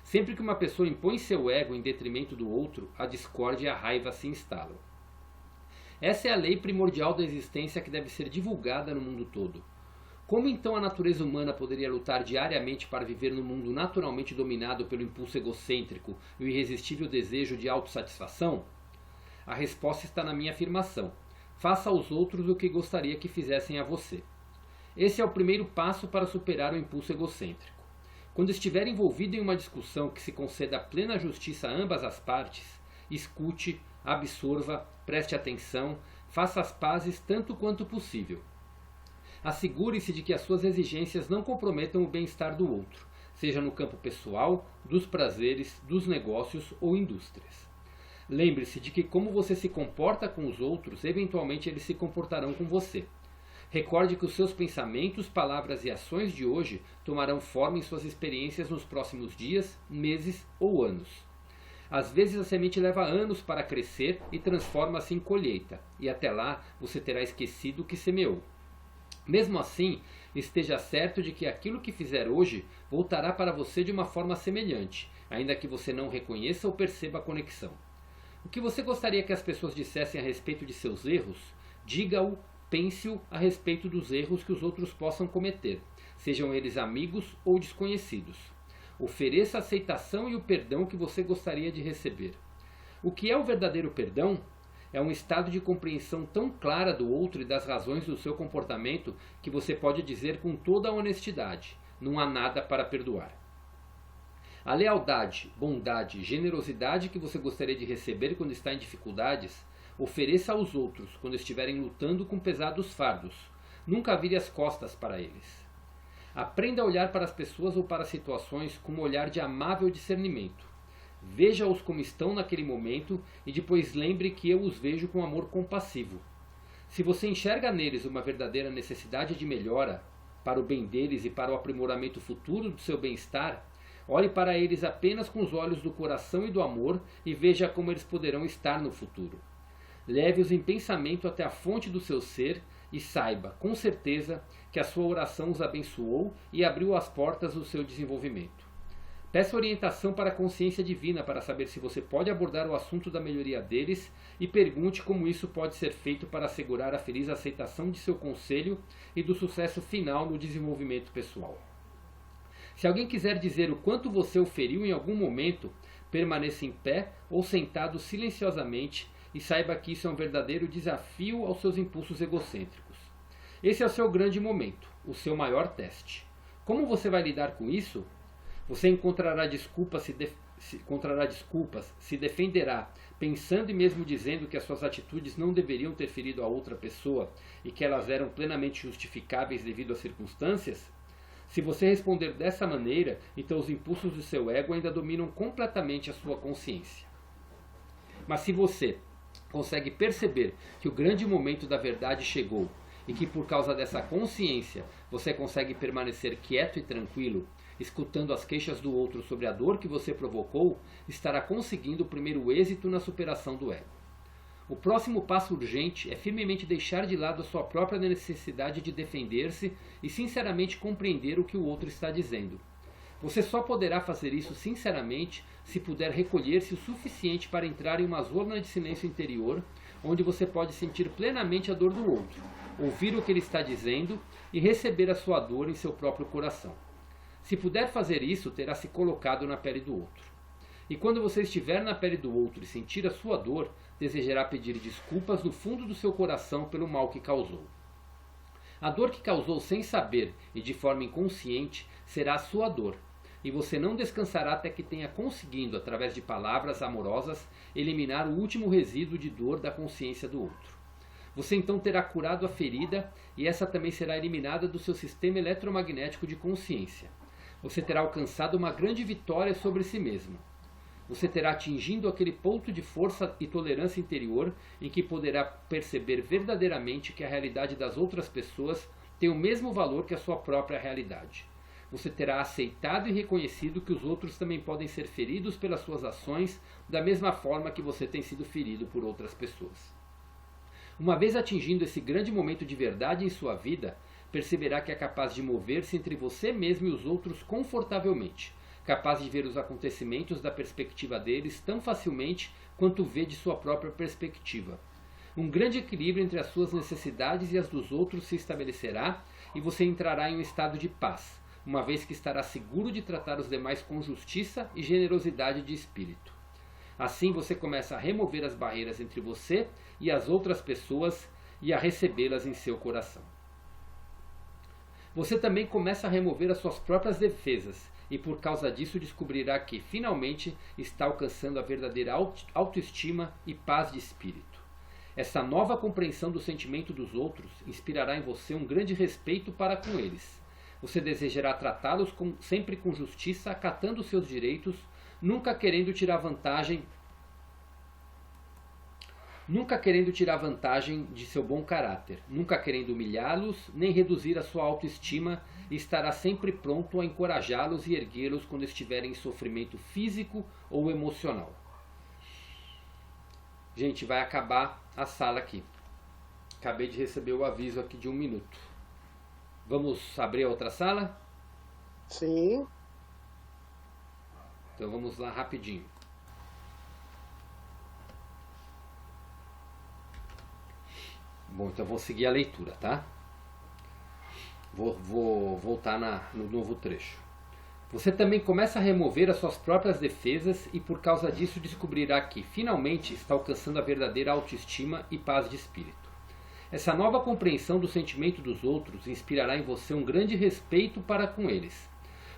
Sempre que uma pessoa impõe seu ego em detrimento do outro, a discórdia e a raiva se instalam. Essa é a lei primordial da existência que deve ser divulgada no mundo todo. Como então a natureza humana poderia lutar diariamente para viver num mundo naturalmente dominado pelo impulso egocêntrico e o irresistível desejo de autossatisfação? A resposta está na minha afirmação. Faça aos outros o que gostaria que fizessem a você. Esse é o primeiro passo para superar o impulso egocêntrico. Quando estiver envolvido em uma discussão que se conceda plena justiça a ambas as partes, escute, absorva, preste atenção, faça as pazes tanto quanto possível. Assegure-se de que as suas exigências não comprometam o bem-estar do outro, seja no campo pessoal, dos prazeres, dos negócios ou indústrias. Lembre-se de que como você se comporta com os outros, eventualmente eles se comportarão com você. Recorde que os seus pensamentos, palavras e ações de hoje tomarão forma em suas experiências nos próximos dias, meses ou anos. Às vezes a semente leva anos para crescer e transforma-se em colheita, e até lá você terá esquecido o que semeou. Mesmo assim, esteja certo de que aquilo que fizer hoje voltará para você de uma forma semelhante, ainda que você não reconheça ou perceba a conexão. O que você gostaria que as pessoas dissessem a respeito de seus erros? Diga-o, pense-o a respeito dos erros que os outros possam cometer, sejam eles amigos ou desconhecidos. Ofereça a aceitação e o perdão que você gostaria de receber. O que é o verdadeiro perdão? É um estado de compreensão tão clara do outro e das razões do seu comportamento que você pode dizer com toda a honestidade: não há nada para perdoar. A lealdade, bondade e generosidade que você gostaria de receber quando está em dificuldades, ofereça aos outros quando estiverem lutando com pesados fardos. Nunca vire as costas para eles. Aprenda a olhar para as pessoas ou para as situações com um olhar de amável discernimento. Veja-os como estão naquele momento e depois lembre que eu os vejo com amor compassivo. Se você enxerga neles uma verdadeira necessidade de melhora, para o bem deles e para o aprimoramento futuro do seu bem-estar, olhe para eles apenas com os olhos do coração e do amor e veja como eles poderão estar no futuro. Leve-os em pensamento até a fonte do seu ser e saiba, com certeza, que a sua oração os abençoou e abriu as portas do seu desenvolvimento. Peça orientação para a consciência divina para saber se você pode abordar o assunto da melhoria deles e pergunte como isso pode ser feito para assegurar a feliz aceitação de seu conselho e do sucesso final no desenvolvimento pessoal. Se alguém quiser dizer o quanto você o feriu em algum momento, permaneça em pé ou sentado silenciosamente e saiba que isso é um verdadeiro desafio aos seus impulsos egocêntricos. Esse é o seu grande momento, o seu maior teste. Como você vai lidar com isso? Você encontrará desculpas, se defenderá, pensando e mesmo dizendo que as suas atitudes não deveriam ter ferido a outra pessoa e que elas eram plenamente justificáveis devido às circunstâncias? Se você responder dessa maneira, então os impulsos do seu ego ainda dominam completamente a sua consciência. Mas se você consegue perceber que o grande momento da verdade chegou e que por causa dessa consciência você consegue permanecer quieto e tranquilo, escutando as queixas do outro sobre a dor que você provocou, estará conseguindo o primeiro êxito na superação do ego. O próximo passo urgente é firmemente deixar de lado a sua própria necessidade de defender-se e sinceramente compreender o que o outro está dizendo. Você só poderá fazer isso sinceramente se puder recolher-se o suficiente para entrar em uma zona de silêncio interior, onde você pode sentir plenamente a dor do outro, ouvir o que ele está dizendo e receber a sua dor em seu próprio coração. Se puder fazer isso, terá se colocado na pele do outro. E quando você estiver na pele do outro e sentir a sua dor, desejará pedir desculpas do fundo do seu coração pelo mal que causou. A dor que causou sem saber e de forma inconsciente será a sua dor, e você não descansará até que tenha conseguido, através de palavras amorosas, eliminar o último resíduo de dor da consciência do outro. Você então terá curado a ferida e essa também será eliminada do seu sistema eletromagnético de consciência. Você terá alcançado uma grande vitória sobre si mesmo. Você terá atingido aquele ponto de força e tolerância interior em que poderá perceber verdadeiramente que a realidade das outras pessoas tem o mesmo valor que a sua própria realidade. Você terá aceitado e reconhecido que os outros também podem ser feridos pelas suas ações da mesma forma que você tem sido ferido por outras pessoas. Uma vez atingindo esse grande momento de verdade em sua vida, perceberá que é capaz de mover-se entre você mesmo e os outros confortavelmente, capaz de ver os acontecimentos da perspectiva deles tão facilmente quanto vê de sua própria perspectiva. Um grande equilíbrio entre as suas necessidades e as dos outros se estabelecerá e você entrará em um estado de paz, uma vez que estará seguro de tratar os demais com justiça e generosidade de espírito. Assim você começa a remover as barreiras entre você e as outras pessoas e a recebê-las em seu coração. Você também começa a remover as suas próprias defesas e por causa disso descobrirá que, finalmente, está alcançando a verdadeira autoestima e paz de espírito. Essa nova compreensão do sentimento dos outros inspirará em você um grande respeito para com eles. Você desejará tratá-los sempre com justiça, acatando seus direitos, nunca querendo tirar vantagem de seu bom caráter, nunca querendo humilhá-los, nem reduzir a sua autoestima, e estará sempre pronto a encorajá-los e erguê-los quando estiverem em sofrimento físico ou emocional. Gente, vai acabar a sala aqui. Acabei de receber o aviso aqui de 1 minuto. Vamos abrir a outra sala? Sim. Então vamos lá rapidinho. Bom, então vou seguir a leitura, tá? Vou voltar no novo trecho. Você também começa a remover as suas próprias defesas e por causa disso descobrirá que, finalmente, está alcançando a verdadeira autoestima e paz de espírito. Essa nova compreensão do sentimento dos outros inspirará em você um grande respeito para com eles.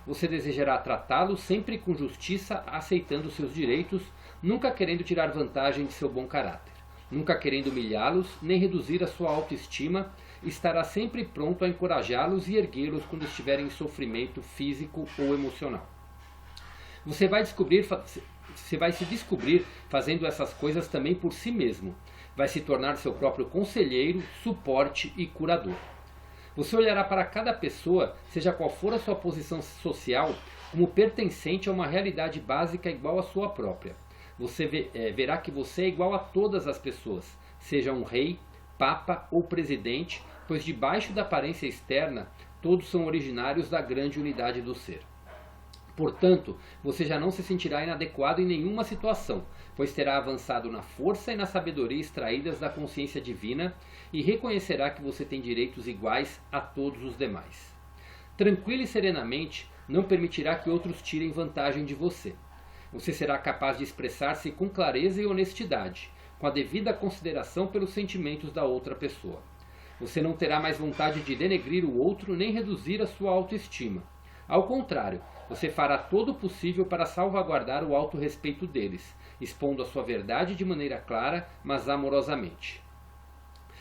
Você desejará tratá-los sempre com justiça, aceitando seus direitos, nunca querendo tirar vantagem de seu bom caráter, nunca querendo humilhá-los, nem reduzir a sua autoestima, estará sempre pronto a encorajá-los e erguê-los quando estiverem em sofrimento físico ou emocional. Você vai se descobrir fazendo essas coisas também por si mesmo. Vai se tornar seu próprio conselheiro, suporte e curador. Você olhará para cada pessoa, seja qual for a sua posição social, como pertencente a uma realidade básica igual à sua própria. Você verá que você é igual a todas as pessoas, seja um rei, papa ou presidente, pois debaixo da aparência externa, todos são originários da grande unidade do ser. Portanto, você já não se sentirá inadequado em nenhuma situação, pois terá avançado na força e na sabedoria extraídas da consciência divina e reconhecerá que você tem direitos iguais a todos os demais. Tranquilo e serenamente, não permitirá que outros tirem vantagem de você. Você será capaz de expressar-se com clareza e honestidade, com a devida consideração pelos sentimentos da outra pessoa. Você não terá mais vontade de denegrir o outro nem reduzir a sua autoestima. Ao contrário, você fará todo o possível para salvaguardar o autorrespeito deles, expondo a sua verdade de maneira clara, mas amorosamente.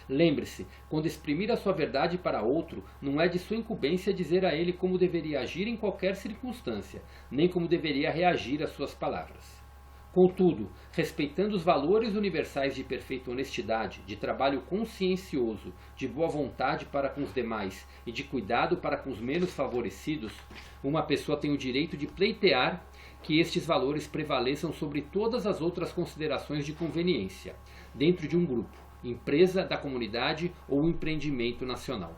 Lembre-se, quando exprimir a sua verdade para outro, não é de sua incumbência dizer a ele como deveria agir em qualquer circunstância, nem como deveria reagir às suas palavras. Contudo, respeitando os valores universais de perfeita honestidade, de trabalho consciencioso, de boa vontade para com os demais e de cuidado para com os menos favorecidos, uma pessoa tem o direito de pleitear que estes valores prevaleçam sobre todas as outras considerações de conveniência, dentro de um grupo, empresa da comunidade ou empreendimento nacional.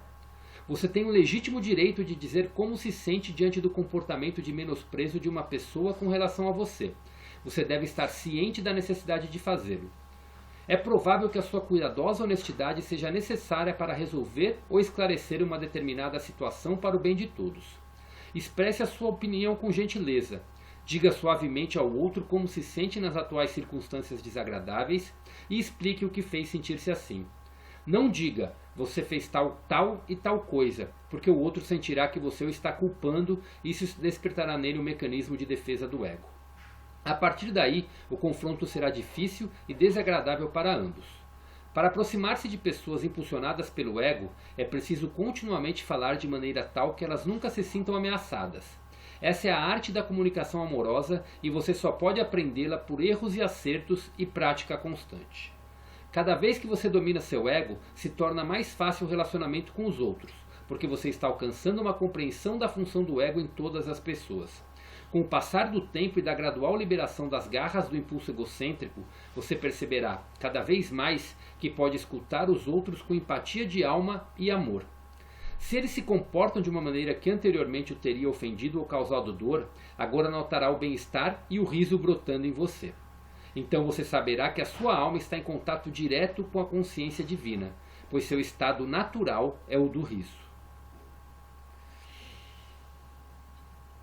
Você tem o legítimo direito de dizer como se sente diante do comportamento de menosprezo de uma pessoa com relação a você. Você deve estar ciente da necessidade de fazê-lo. É provável que a sua cuidadosa honestidade seja necessária para resolver ou esclarecer uma determinada situação para o bem de todos. Expresse a sua opinião com gentileza. Diga suavemente ao outro como se sente nas atuais circunstâncias desagradáveis e explique o que fez sentir-se assim. Não diga, você fez tal e tal coisa, porque o outro sentirá que você o está culpando e isso despertará nele um mecanismo de defesa do ego. A partir daí, o confronto será difícil e desagradável para ambos. Para aproximar-se de pessoas impulsionadas pelo ego, é preciso continuamente falar de maneira tal que elas nunca se sintam ameaçadas. Essa é a arte da comunicação amorosa e você só pode aprendê-la por erros e acertos e prática constante. Cada vez que você domina seu ego, se torna mais fácil o relacionamento com os outros, porque você está alcançando uma compreensão da função do ego em todas as pessoas. Com o passar do tempo e da gradual liberação das garras do impulso egocêntrico, você perceberá, cada vez mais, que pode escutar os outros com empatia de alma e amor. Se eles se comportam de uma maneira que anteriormente o teria ofendido ou causado dor, agora notará o bem-estar e o riso brotando em você. Então você saberá que a sua alma está em contato direto com a consciência divina, pois seu estado natural é o do riso.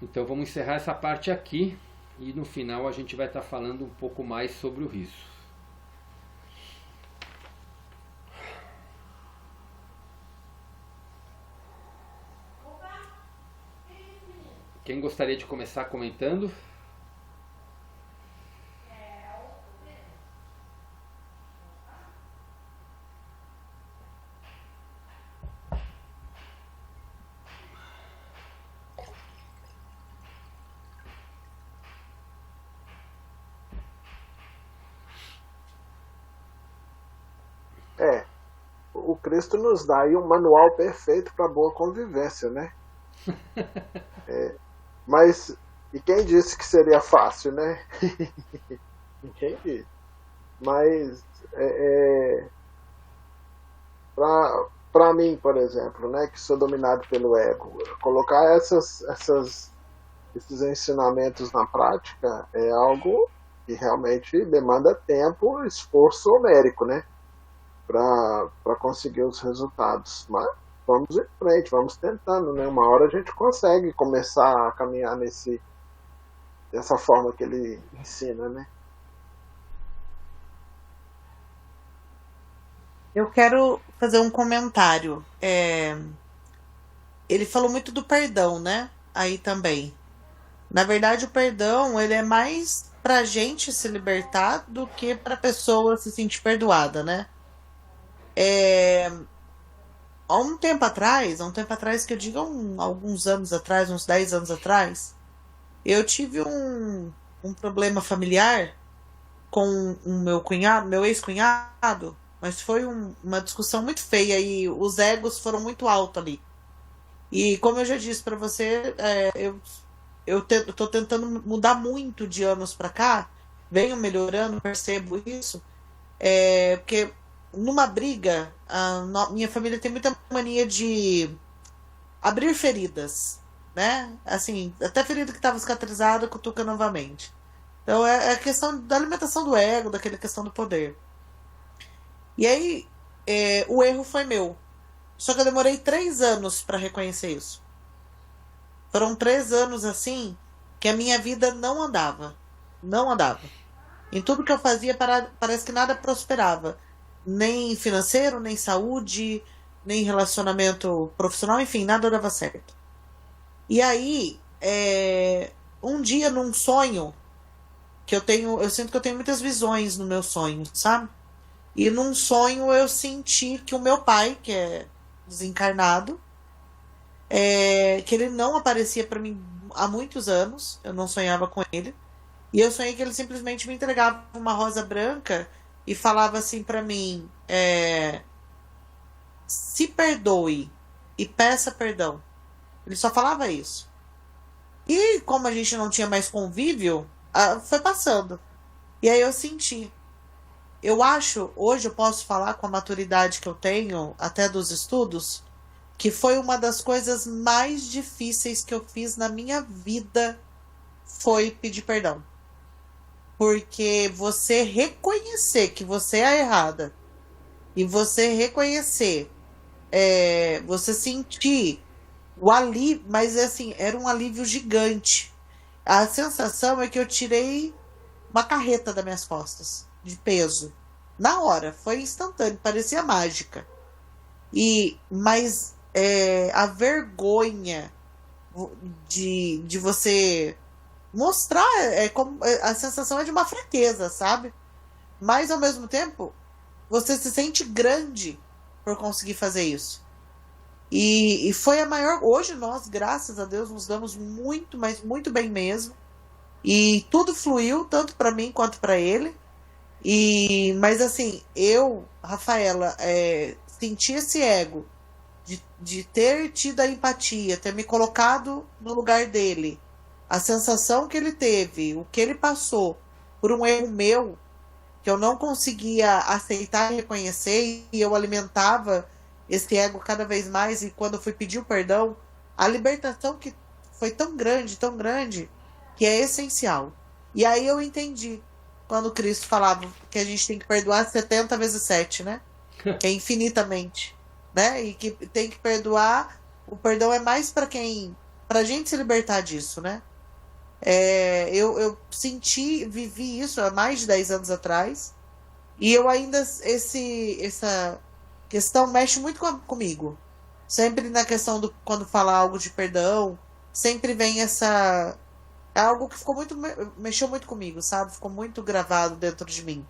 Então vamos encerrar essa parte aqui e no final a gente vai estar falando um pouco mais sobre o riso. Quem gostaria de começar comentando? O Cristo nos dá aí um manual perfeito para boa convivência, né? Mas, e quem disse que seria fácil, né? Quem disse? Mas, para mim, por exemplo, né, que sou dominado pelo ego, colocar esses esses ensinamentos na prática é algo que realmente demanda tempo, esforço homérico, né? Para conseguir os resultados. Mas vamos em frente, vamos tentando, né? Uma hora a gente consegue começar a caminhar dessa forma que ele ensina, né? Eu quero fazer um comentário. Ele falou muito do perdão, né? Aí também. Na verdade, o perdão, ele é mais pra gente se libertar do que pra pessoa se sentir perdoada, né? Há um tempo atrás, que eu digo alguns anos atrás, uns 10 anos atrás, eu tive um problema familiar com o meu cunhado, meu ex-cunhado, mas foi uma discussão muito feia e os egos foram muito altos ali. E como eu já disse pra você, eu tô tentando mudar muito de anos pra cá, venho melhorando, percebo isso, porque numa briga, minha família tem muita mania de abrir feridas, né? Assim, até ferida que estava cicatrizada, cutuca novamente. Então é a questão da alimentação do ego, daquela questão do poder. E aí, o erro foi meu. Só que eu demorei 3 anos para reconhecer isso. Foram 3 anos assim que a minha vida não andava. Não andava. Em tudo que eu fazia, parece que nada prosperava. Nem financeiro, nem saúde, nem relacionamento profissional, enfim, nada dava certo. E aí, um dia num sonho, que eu sinto que eu tenho muitas visões no meu sonho, sabe? E num sonho eu senti que o meu pai, que é desencarnado, que ele não aparecia para mim há muitos anos, eu não sonhava com ele, e eu sonhei que ele simplesmente me entregava uma rosa branca e falava assim para mim, se perdoe e peça perdão. Ele só falava isso. E como a gente não tinha mais convívio, foi passando. E aí eu senti. Eu acho, hoje eu posso falar com a maturidade que eu tenho, até dos estudos, que foi uma das coisas mais difíceis que eu fiz na minha vida, foi pedir perdão. Porque você reconhecer que você é errada, e você reconhecer, você sentir o alívio, mas assim, era um alívio gigante. A sensação é que eu tirei uma carreta das minhas costas, de peso. Na hora, foi instantâneo, parecia mágica. Mas a vergonha de você mostrar, a sensação é de uma fraqueza, sabe? Mas ao mesmo tempo, você se sente grande por conseguir fazer isso. E foi a maior. Hoje nós, graças a Deus, nos damos muito, mas muito bem mesmo. E tudo fluiu, tanto para mim quanto para ele. Mas assim, eu, Rafaela, senti esse ego de ter tido a empatia, ter me colocado no lugar dele, a sensação que ele teve, o que ele passou por um erro meu, que eu não conseguia aceitar e reconhecer, e eu alimentava esse ego cada vez mais, e quando eu fui pedir o perdão, a libertação que foi tão grande, que é essencial. E aí eu entendi quando Cristo falava que a gente tem que perdoar 70 vezes 7, né? Que é infinitamente, né? E que tem que perdoar, o perdão é mais para a gente se libertar disso, né? Eu vivi isso há mais de 10 anos atrás, e eu ainda, essa questão mexe muito comigo. Sempre na questão quando fala algo de perdão, sempre vem essa... É algo que mexeu muito comigo, sabe? Ficou muito gravado dentro de mim.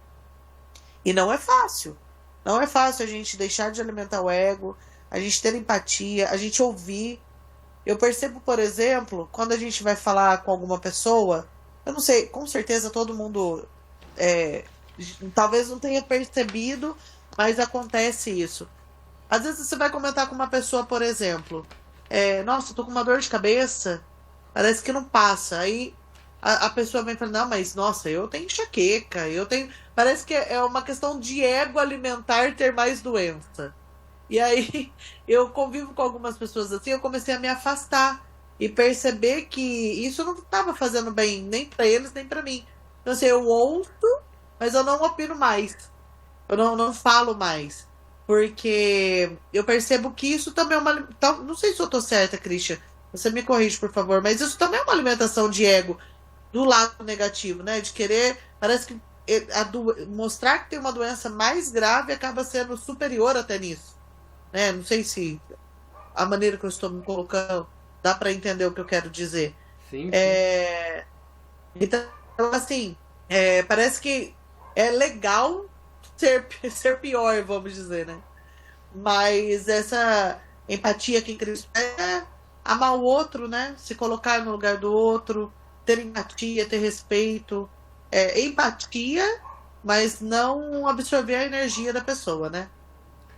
E não é fácil. Não é fácil a gente deixar de alimentar o ego, a gente ter empatia, a gente ouvir. Eu percebo, por exemplo, quando a gente vai falar com alguma pessoa, eu não sei, com certeza todo mundo talvez não tenha percebido, mas acontece isso. Às vezes você vai comentar com uma pessoa, por exemplo, nossa, eu tô com uma dor de cabeça, parece que não passa. Aí a pessoa vem falando, não, mas nossa, eu tenho enxaqueca, parece que é uma questão de ego alimentar ter mais doença. E aí eu convivo com algumas pessoas assim, eu comecei a me afastar e perceber que isso não estava fazendo bem nem para eles, nem para mim. Então, assim, eu ouço, mas eu não opino mais. Eu não falo mais. Porque eu percebo que isso também é uma... Não sei se eu tô certa, Christian. Você me corrige, por favor. Mas isso também é uma alimentação de ego do lado negativo, né? De querer... Parece que mostrar que tem uma doença mais grave acaba sendo superior até nisso. Né? Não sei se a maneira que eu estou me colocando dá para entender o que eu quero dizer. Sim, sim. Então, assim, parece que é legal ser pior, vamos dizer, né? Mas essa empatia que Cristo é amar o outro, né? Se colocar no lugar do outro, ter empatia, ter respeito. Empatia, mas não absorver a energia da pessoa, né?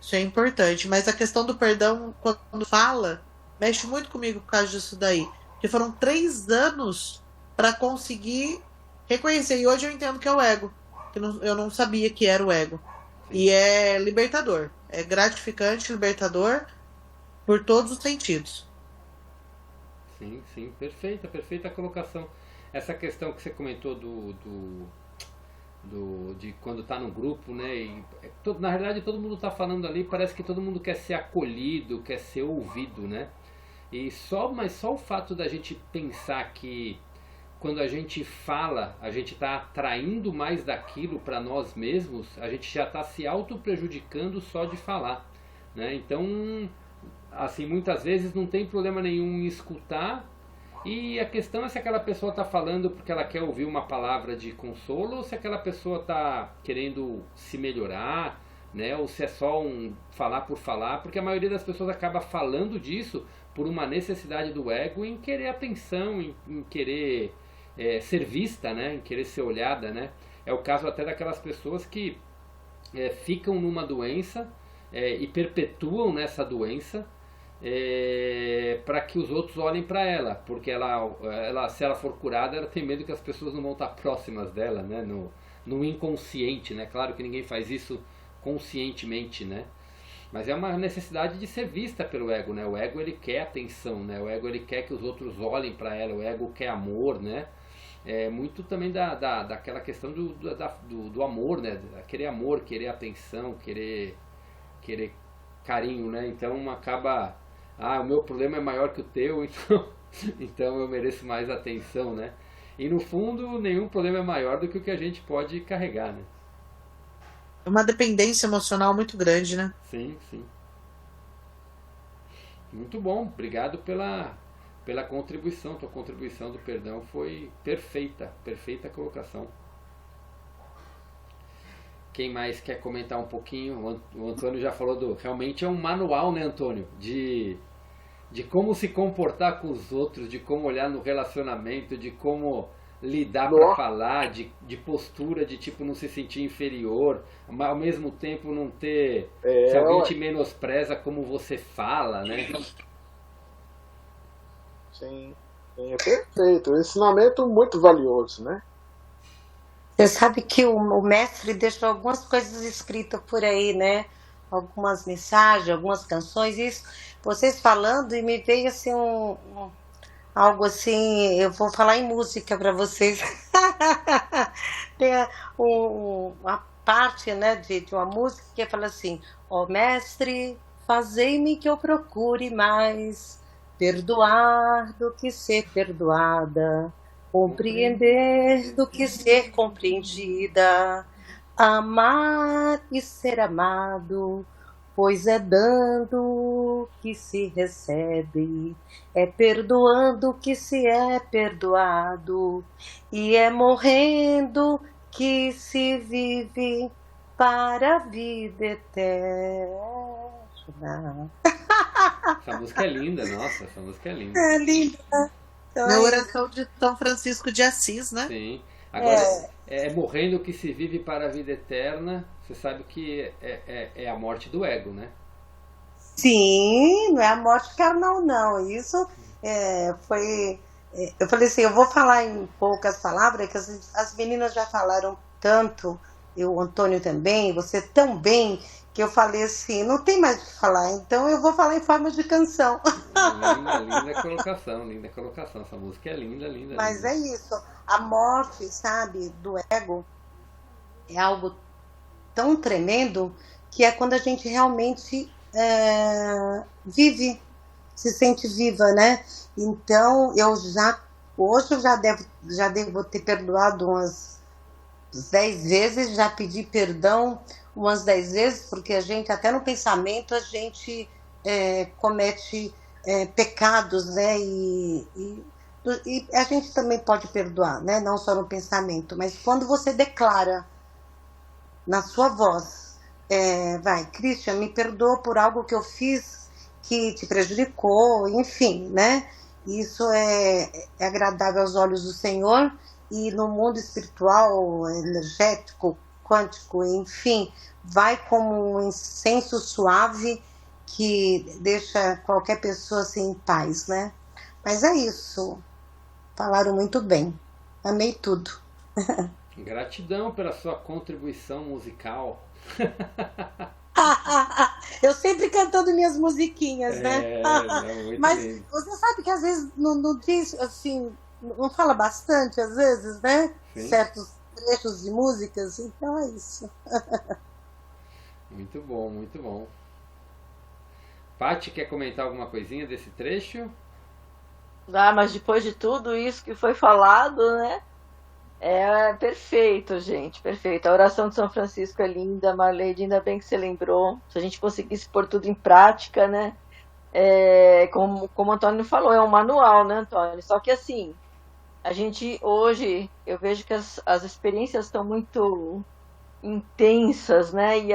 Isso é importante. Mas a questão do perdão, quando fala, mexe muito comigo por causa disso daí. Porque foram 3 anos para conseguir reconhecer. E hoje eu entendo que é o ego. Eu não sabia que era o ego. E é libertador. É gratificante, libertador por todos os sentidos. Sim, sim. Perfeita colocação. Essa questão que você comentou de quando está no grupo, né? E, na verdade, todo mundo está falando ali, parece que todo mundo quer ser acolhido, quer ser ouvido, né? Mas só o fato da gente pensar que quando a gente fala, a gente está atraindo mais daquilo para nós mesmos, a gente já está se auto-prejudicando só de falar, né? Então, assim, muitas vezes não tem problema nenhum em escutar. E a questão é se aquela pessoa está falando porque ela quer ouvir uma palavra de consolo, ou se aquela pessoa está querendo se melhorar, né? Ou se é só um falar por falar, porque a maioria das pessoas acaba falando disso por uma necessidade do ego em querer atenção, em querer ser vista, né? Em querer ser olhada, né? É o caso até daquelas pessoas que ficam numa doença e perpetuam nessa doença, para que os outros olhem para ela, porque ela, se ela for curada, ela tem medo que as pessoas não vão estar próximas dela, né? No inconsciente, né? Claro que ninguém faz isso conscientemente, né? Mas é uma necessidade de ser vista pelo ego, né? O ego, ele quer atenção, né? O ego, ele quer que os outros olhem para ela, o ego quer amor, né? É muito também daquela questão do amor, né? Querer amor, querer atenção, querer carinho, né? Então acaba... o meu problema é maior que o teu, então eu mereço mais atenção, né? E no fundo, nenhum problema é maior do que o que a gente pode carregar, né? É uma dependência emocional muito grande, né? Sim, sim. Muito bom, obrigado pela contribuição. Tua contribuição do perdão foi perfeita colocação. Quem mais quer comentar um pouquinho? O Antônio já falou realmente é um manual, né, Antônio? De como se comportar com os outros, de como olhar no relacionamento, de como lidar para falar, de postura, de tipo não se sentir inferior, mas ao mesmo tempo não ter... se alguém te menospreza, como você fala, né? Sim, é perfeito. Um ensinamento muito valioso, né? Você sabe que o mestre deixou algumas coisas escritas por aí, né? Algumas mensagens, algumas canções, isso. Vocês falando, e me veio assim algo assim, eu vou falar em música para vocês. Tem uma parte, né, de uma música que fala assim: ó mestre, fazei-me que eu procure mais perdoar do que ser perdoada, compreender do que ser compreendida, amar e ser amado, pois é dando que se recebe, é perdoando que se é perdoado, e é morrendo que se vive para a vida eterna. Essa música é linda, nossa, essa música é linda. É linda. Então, Na oração de São Francisco de Assis, né? Sim. Agora, morrendo que se vive para a vida eterna, você sabe que é a morte do ego, né? Sim, não é a morte carnal, não. Isso foi... eu falei assim, eu vou falar em poucas palavras, que as meninas já falaram tanto, o Antônio também, você também, que eu falei assim, não tem mais o que falar, então eu vou falar em forma de canção. linda colocação. Essa música é linda, linda, Mas linda. é isso. A morte, sabe, do ego é algo tão tremendo que é quando a gente realmente vive, se sente viva, né? Então, hoje eu já devo ter perdoado umas 10 vezes, já pedi perdão umas 10 vezes, porque a gente, até no pensamento, a gente comete pecados, né? E a gente também pode perdoar, né? Não só no pensamento, mas quando você declara na sua voz, Christian, me perdoa por algo que eu fiz que te prejudicou, enfim, né? Isso é agradável aos olhos do Senhor, e no mundo espiritual, energético, quântico, enfim, vai como um incenso suave que deixa qualquer pessoa assim em paz, né? Mas é isso. Falaram muito bem. Amei tudo. Gratidão pela sua contribuição musical. Eu sempre cantando minhas musiquinhas, né? Muito Mas lindo. você sabe que às vezes não diz assim, não fala bastante, às vezes, né? Sim. Certos trechos de músicas, então é isso. Muito bom, muito bom. Paty, quer comentar alguma coisinha desse trecho? Mas depois de tudo isso que foi falado, né? É perfeito, gente, perfeito. A oração de São Francisco é linda, Marleide, ainda bem que você lembrou. Se a gente conseguisse pôr tudo em prática, né? Como o Antônio falou, é um manual, né, Antônio? Só que assim, a gente hoje, eu vejo que as experiências estão muito intensas, né? E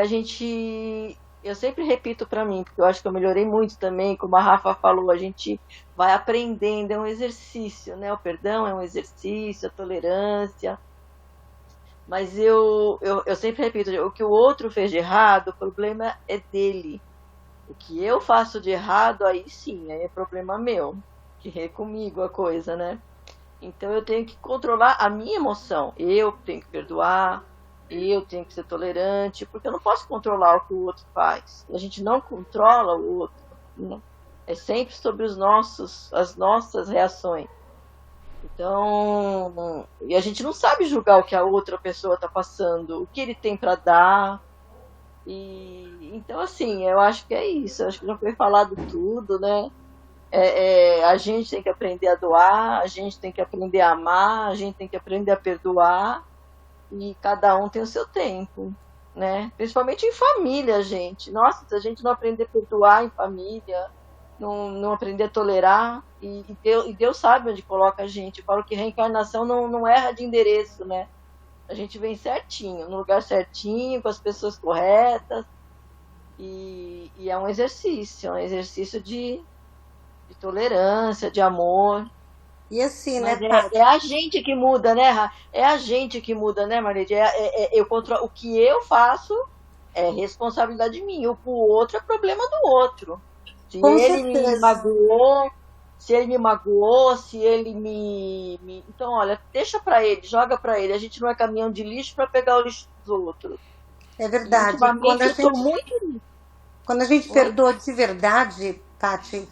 eu sempre repito para mim, porque eu acho que eu melhorei muito também, como a Rafa falou, a gente vai aprendendo, é um exercício, né? O perdão é um exercício, a tolerância. Mas eu sempre repito, o que o outro fez de errado, o problema é dele. O que eu faço de errado, aí sim, aí é problema meu, que é comigo a coisa, né? Então eu tenho que controlar a minha emoção, eu tenho que perdoar, eu tenho que ser tolerante, porque eu não posso controlar o que o outro faz. A gente não controla o outro, né? É sempre sobre as nossas reações. Então, e a gente não sabe julgar o que a outra pessoa está passando, o que ele tem para dar. Então, assim, eu acho que é isso. Eu acho que já foi falado tudo, né? A gente tem que aprender a doar, a gente tem que aprender a amar, a gente tem que aprender a perdoar. E cada um tem o seu tempo, né? Principalmente em família, gente. Nossa, se a gente não aprender a perdoar em família, não aprender a tolerar, e Deus sabe onde coloca a gente. Eu falo que reencarnação não erra de endereço, né? A gente vem certinho, no lugar certinho, com as pessoas corretas, e é um exercício de tolerância, de amor. E assim, Mas né, é a gente que muda, né, Ra? É a gente que muda, né, Marlene? O que eu faço é responsabilidade minha. O outro é problema do outro. Se Com ele certeza. me magoou, se ele me... Então, olha, deixa pra ele, joga pra ele. A gente não é caminhão de lixo pra pegar o lixo dos outros. É verdade. Ultimamente eu tô muito... Quando a gente perdoa de verdade, Paty,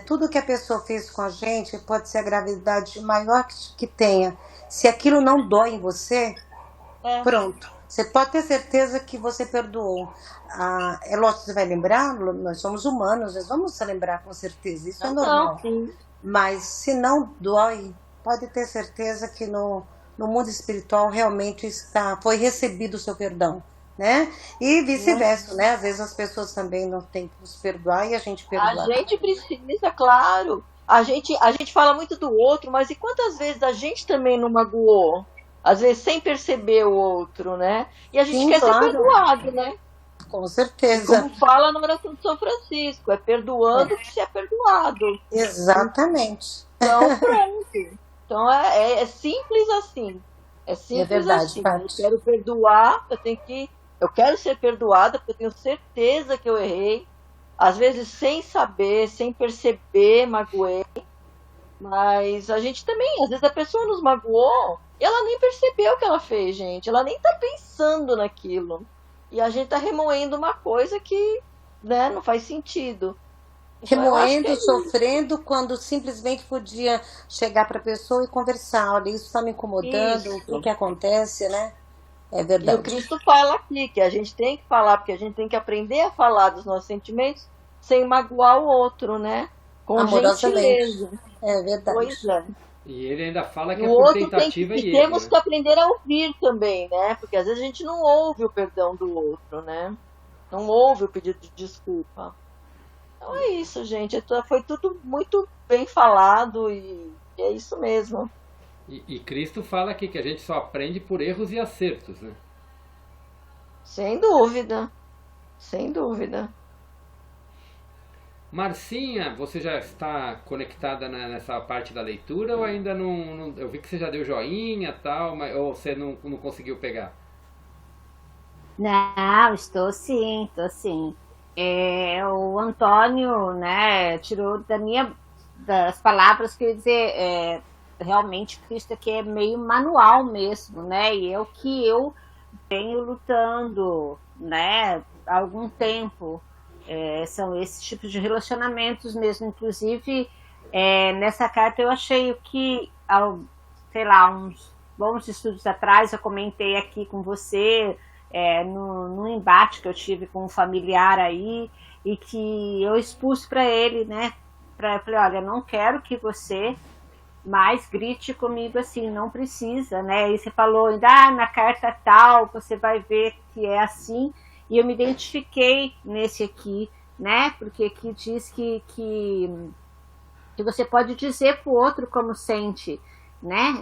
tudo que a pessoa fez com a gente pode ser a gravidade maior que tenha. Se aquilo não dói em você, pronto. Você pode ter certeza que você perdoou. É lógico que você vai lembrar, nós somos humanos, nós vamos se lembrar com certeza, isso é normal. Sim. Mas se não dói, pode ter certeza que no mundo espiritual realmente foi recebido o seu perdão, né? E vice-versa, né? Às vezes as pessoas também não têm que nos perdoar e a gente perdoa. A gente precisa, claro. A gente fala muito do outro, mas e quantas vezes a gente também não magoou? Às vezes sem perceber o outro, né? E a gente Sim, quer claro. ser perdoado, né? Com certeza. Como fala na oração de São Francisco, é perdoando que se é perdoado. Exatamente. Então, pronto. Então, é simples assim. É simples verdade, assim. Paty. Eu quero perdoar, eu quero ser perdoada, porque eu tenho certeza que eu errei. Às vezes, sem saber, sem perceber, magoei. Mas a gente também, às vezes a pessoa nos magoou e ela nem percebeu o que ela fez, gente. Ela nem tá pensando naquilo. E a gente tá remoendo uma coisa que, né, não faz sentido. Então, eu acho que remoendo, sofrendo, quando simplesmente podia chegar para a pessoa e conversar. Olha, isso está me incomodando, o que isso. que acontece, né? É E o verdade. Cristo fala aqui que a gente tem que falar, porque a gente tem que aprender a falar dos nossos sentimentos sem magoar o outro, né? Com Amorosamente. gentileza. É verdade. Pois é. E ele ainda fala E que é o por outro tem que, tentativa e e erro, temos né? que aprender a ouvir também, né? Porque às vezes a gente não ouve o perdão do outro, né? Não ouve o pedido de desculpa. Então é isso, gente. Foi tudo muito bem falado e é isso mesmo. E Cristo fala aqui que a gente só aprende por erros e acertos, né? Sem dúvida. Sem dúvida. Marcinha, você já está conectada nessa parte da leitura ou ainda não? Eu vi que você já deu joinha e tal, mas, ou você não conseguiu pegar? Não, estou sim, estou sim. O Antônio, né, tirou das palavras que eu ia dizer, realmente Cristo aqui é meio manual mesmo, né, e é o que eu venho lutando, né, há algum tempo. São esses tipos de relacionamentos mesmo, inclusive nessa carta eu achei que, sei lá, uns bons estudos atrás eu comentei aqui com você, no embate que eu tive com um familiar aí, e que eu expus para ele, né, eu falei, olha, não quero que você mais grite comigo assim, não precisa, né, e você falou ainda, na carta tal, você vai ver que é assim, e eu me identifiquei nesse aqui, né, porque aqui diz que você pode dizer para o outro como sente, né,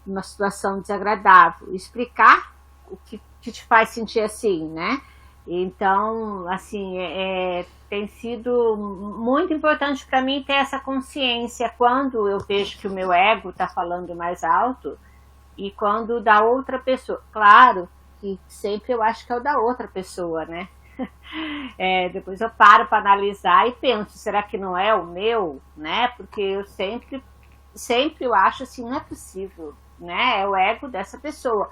numa situação desagradável, explicar o que te faz sentir assim, né? Então, assim, tem sido muito importante para mim ter essa consciência quando eu vejo que o meu ego está falando mais alto e quando da outra pessoa. Claro que sempre eu acho que é o da outra pessoa, né? Depois eu paro para analisar e penso, será que não é o meu, né? Porque eu sempre eu acho assim, não é possível, né? É o ego dessa pessoa.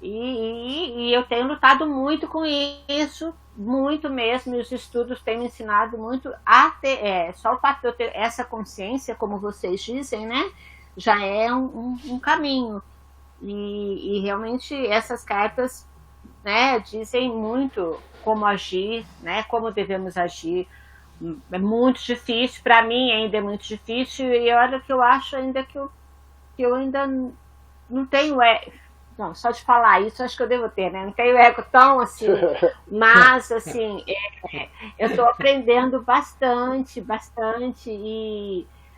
E eu tenho lutado muito com isso, muito mesmo, e os estudos têm me ensinado muito a ter, só o fato de eu ter essa consciência, como vocês dizem, né, já é um caminho. E realmente essas cartas, né, dizem muito como agir, né, como devemos agir. É muito difícil, para mim ainda é muito difícil, e olha que eu acho ainda que eu ainda não tenho... Não, só de falar isso, acho que eu devo ter, né? Não tenho ego tão assim, mas, assim, eu estou aprendendo bastante,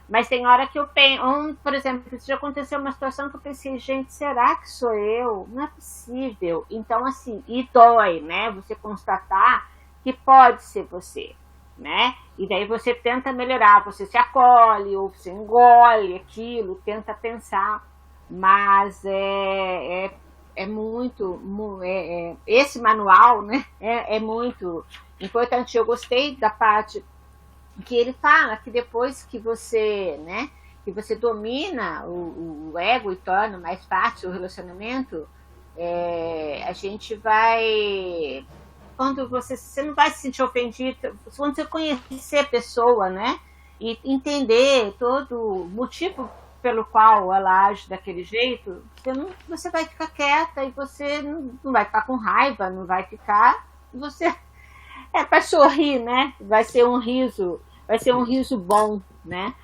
mas tem hora que eu penso, por exemplo, já aconteceu uma situação que eu pensei, gente, será que sou eu? Não é possível. Então, assim, e dói, né? Você constatar que pode ser você, né? E daí você tenta melhorar, você se acolhe, ou você engole aquilo, tenta pensar. Mas esse manual, né, é muito importante. Eu gostei da parte que ele fala que depois que você, né, que você domina o ego e torna mais fácil o relacionamento, a gente vai, quando você não vai se sentir ofendido, quando você conhecer a pessoa, né, e entender todo o motivo pelo qual ela age daquele jeito, você vai ficar quieta e você não vai ficar com raiva, não vai ficar... Você vai sorrir, né? Vai ser um riso bom, né?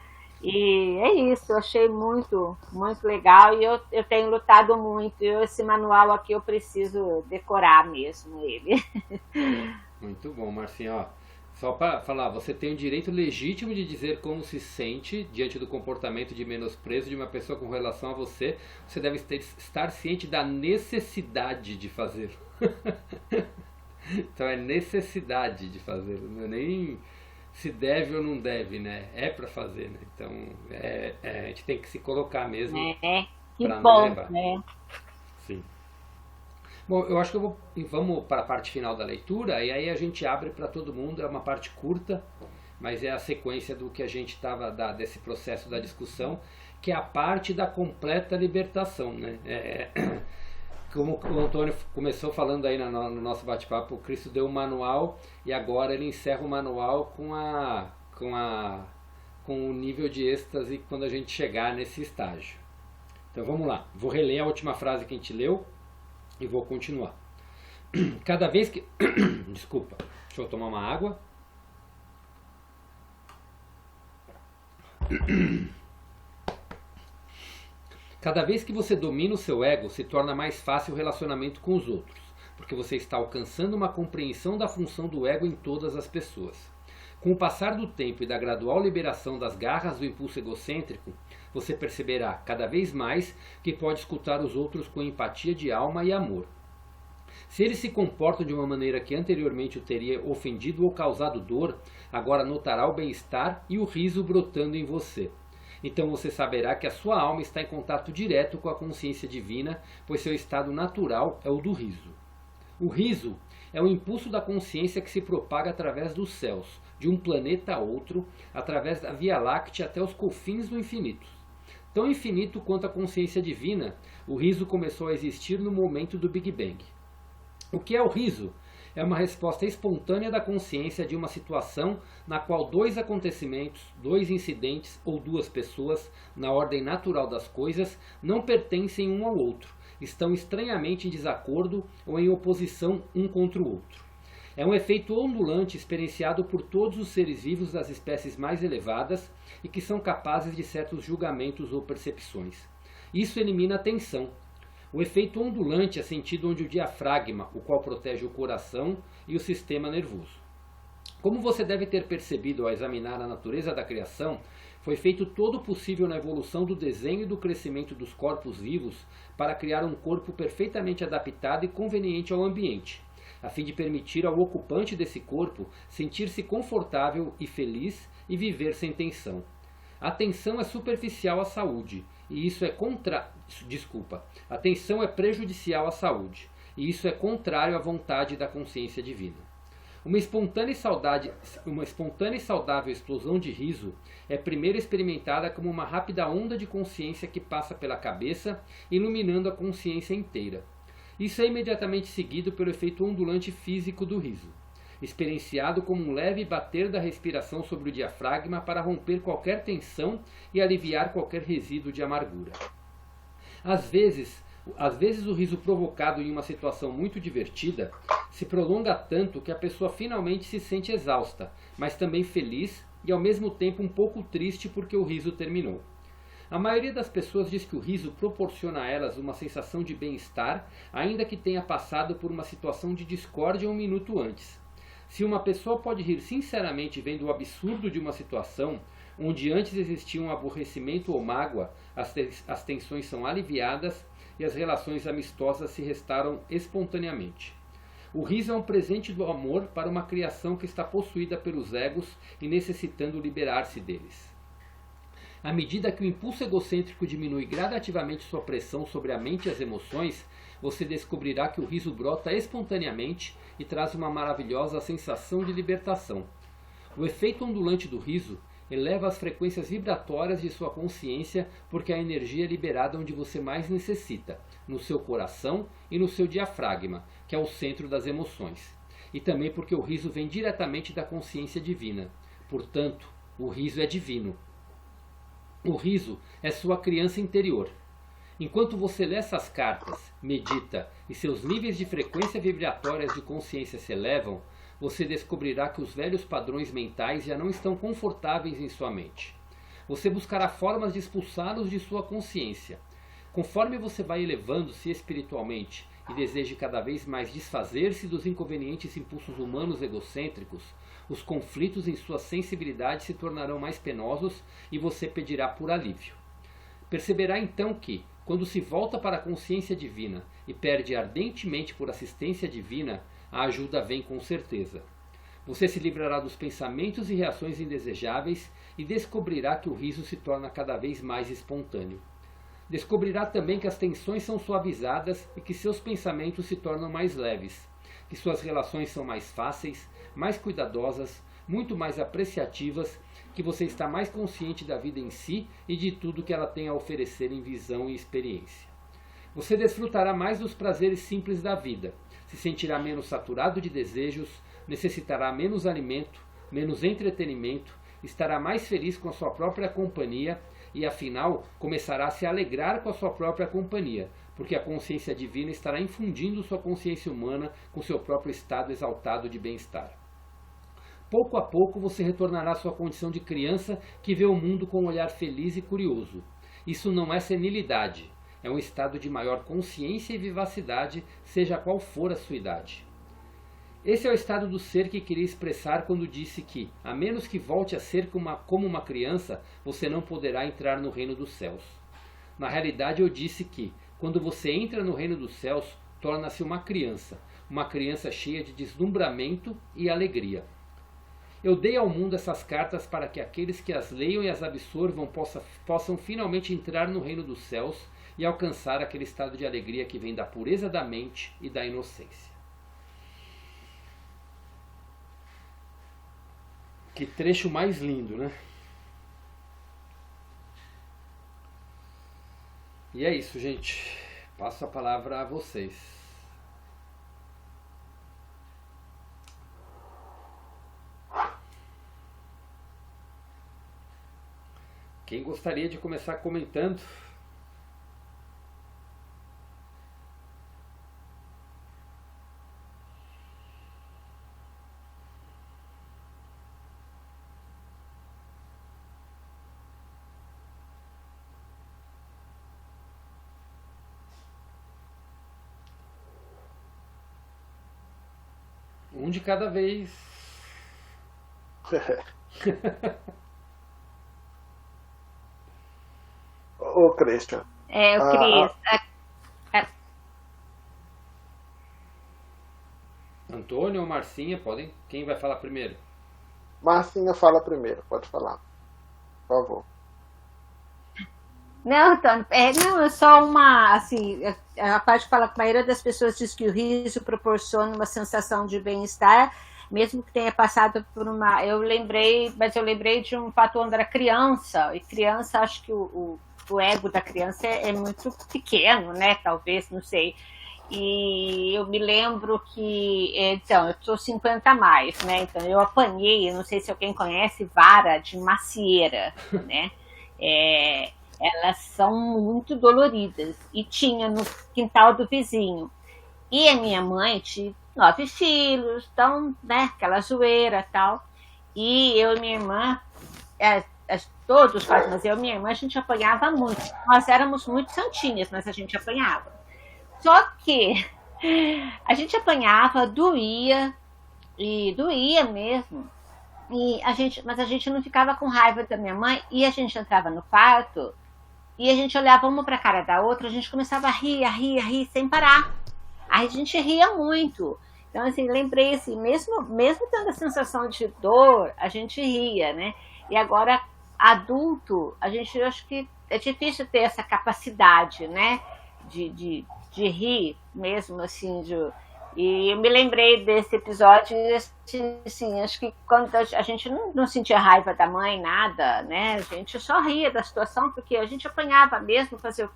E é isso, eu achei muito, muito legal e eu tenho lutado muito. Esse manual aqui eu preciso decorar mesmo ele. Muito bom, Marcinha. Ó, só para falar, você tem o direito legítimo de dizer como se sente diante do comportamento de menosprezo de uma pessoa com relação a você. Você deve estar ciente da necessidade de fazê-lo. Então é necessidade de fazê-lo, não é nem se deve ou não deve, né? É para fazer, né? Então a gente tem que se colocar mesmo Que para não bom, levar. né? Sim. Bom, eu acho que vamos para a parte final da leitura e aí a gente abre para todo mundo. É uma parte curta, mas é a sequência do que a gente estava desse processo da discussão, que é a parte da completa libertação, né? como o Antônio começou falando aí no nosso bate-papo, o Cristo deu um manual e agora ele encerra o manual com o nível de êxtase quando a gente chegar nesse estágio. Então vamos lá, vou reler a última frase que a gente leu e vou continuar. Cada vez que... Desculpa, deixa eu tomar uma água. Cada vez que você domina o seu ego, se torna mais fácil o relacionamento com os outros, porque você está alcançando uma compreensão da função do ego em todas as pessoas. Com o passar do tempo e da gradual liberação das garras do impulso egocêntrico, você perceberá cada vez mais que pode escutar os outros com empatia de alma e amor. Se eles se comportam de uma maneira que anteriormente o teria ofendido ou causado dor, agora notará o bem-estar e o riso brotando em você. Então você saberá que a sua alma está em contato direto com a consciência divina, pois seu estado natural é o do riso. O riso é o impulso da consciência que se propaga através dos céus, de um planeta a outro, através da Via Láctea até os confins do infinito. Tão infinito quanto a consciência divina, o riso começou a existir no momento do Big Bang. O que é o riso? É uma resposta espontânea da consciência de uma situação na qual dois acontecimentos, dois incidentes ou duas pessoas, na ordem natural das coisas, não pertencem um ao outro, estão estranhamente em desacordo ou em oposição um contra o outro. É um efeito ondulante experienciado por todos os seres vivos das espécies mais elevadas e que são capazes de certos julgamentos ou percepções. Isso elimina a tensão. O efeito ondulante é sentido onde o diafragma, o qual protege o coração e o sistema nervoso. Como você deve ter percebido ao examinar a natureza da criação, foi feito todo o possível na evolução do desenho e do crescimento dos corpos vivos para criar um corpo perfeitamente adaptado e conveniente ao ambiente, a fim de permitir ao ocupante desse corpo sentir-se confortável e feliz e viver sem tensão. A tensão é superficial à saúde, e isso é a tensão é prejudicial à saúde, e isso é contrário à vontade da consciência divina. Uma espontânea e saudável explosão de riso é primeiro experimentada como uma rápida onda de consciência que passa pela cabeça, iluminando a consciência inteira. Isso é imediatamente seguido pelo efeito ondulante físico do riso, experienciado como um leve bater da respiração sobre o diafragma para romper qualquer tensão e aliviar qualquer resíduo de amargura. Às vezes o riso provocado em uma situação muito divertida se prolonga tanto que a pessoa finalmente se sente exausta, mas também feliz e ao mesmo tempo um pouco triste porque o riso terminou. A maioria das pessoas diz que o riso proporciona a elas uma sensação de bem-estar, ainda que tenha passado por uma situação de discórdia um minuto antes. Se uma pessoa pode rir sinceramente vendo o absurdo de uma situação, onde antes existia um aborrecimento ou mágoa, as tensões são aliviadas e as relações amistosas se restauram espontaneamente. O riso é um presente do amor para uma criação que está possuída pelos egos e necessitando liberar-se deles. À medida que o impulso egocêntrico diminui gradativamente sua pressão sobre a mente e as emoções, você descobrirá que o riso brota espontaneamente e traz uma maravilhosa sensação de libertação. O efeito ondulante do riso eleva as frequências vibratórias de sua consciência porque a energia é liberada onde você mais necessita, no seu coração e no seu diafragma, que é o centro das emoções. E também porque o riso vem diretamente da consciência divina. Portanto, o riso é divino. O riso é sua criança interior. Enquanto você lê essas cartas, medita e seus níveis de frequência vibratórias de consciência se elevam, você descobrirá que os velhos padrões mentais já não estão confortáveis em sua mente. Você buscará formas de expulsá-los de sua consciência. Conforme você vai elevando-se espiritualmente e deseje cada vez mais desfazer-se dos inconvenientes impulsos humanos egocêntricos, os conflitos em sua sensibilidade se tornarão mais penosos e você pedirá por alívio. Perceberá então que, quando se volta para a consciência divina e pede ardentemente por assistência divina, a ajuda vem com certeza. Você se livrará dos pensamentos e reações indesejáveis e descobrirá que o riso se torna cada vez mais espontâneo. Descobrirá também que as tensões são suavizadas e que seus pensamentos se tornam mais leves, que suas relações são mais fáceis, mais cuidadosas, muito mais apreciativas, que você está mais consciente da vida em si e de tudo que ela tem a oferecer em visão e experiência. Você desfrutará mais dos prazeres simples da vida, se sentirá menos saturado de desejos, necessitará menos alimento, menos entretenimento, estará mais feliz com a sua própria companhia e, afinal, começará a se alegrar com a sua própria companhia, porque a consciência divina estará infundindo sua consciência humana com seu próprio estado exaltado de bem-estar. Pouco a pouco você retornará à sua condição de criança que vê o mundo com um olhar feliz e curioso. Isso não é senilidade, é um estado de maior consciência e vivacidade, seja qual for a sua idade. Esse é o estado do ser que queria expressar quando disse que, a menos que volte a ser como uma criança, você não poderá entrar no reino dos céus. Na realidade, eu disse que, quando você entra no reino dos céus, torna-se uma criança cheia de deslumbramento e alegria. Eu dei ao mundo essas cartas para que aqueles que as leiam e as absorvam possam finalmente entrar no reino dos céus e alcançar aquele estado de alegria que vem da pureza da mente e da inocência. Que trecho mais lindo, né? E é isso, gente. Passo a palavra a vocês. Quem gostaria de começar comentando? Um de cada vez. Ô, Christian. Eu queria. Antônio ou Marcinha, podem? Quem vai falar primeiro? Marcinha fala primeiro, pode falar. Por favor. Não, Antônio, não, é só uma, assim, a parte que fala que a maioria das pessoas diz que o riso proporciona uma sensação de bem-estar, mesmo que tenha passado por uma, eu lembrei de um fato quando era criança, e criança, acho que o ego da criança é muito pequeno, né, talvez, não sei, e eu me lembro que, então, eu sou 50 a mais, né, então eu apanhei, eu não sei se alguém conhece, vara de macieira, né, elas são muito doloridas. E tinha no quintal do vizinho. E a minha mãe tinha 9 filhos, então, né, aquela zoeira e tal. E eu e minha irmã, todos, mas eu e minha irmã, a gente apanhava muito. Nós éramos muito santinhas, mas a gente apanhava. Só que a gente apanhava, doía, e doía mesmo. Mas a gente não ficava com raiva da minha mãe, e a gente entrava no quarto, e a gente olhava uma para a cara da outra, a gente começava a rir, sem parar. Aí a gente ria muito. Então, assim, lembrei, assim, mesmo tendo a sensação de dor, a gente ria, né? E agora, adulto, eu acho que é difícil ter essa capacidade, né? De rir mesmo, assim, E eu me lembrei desse episódio, assim, acho que quando a gente não sentia raiva da mãe, nada, né? A gente só ria da situação, porque a gente apanhava mesmo, fazer o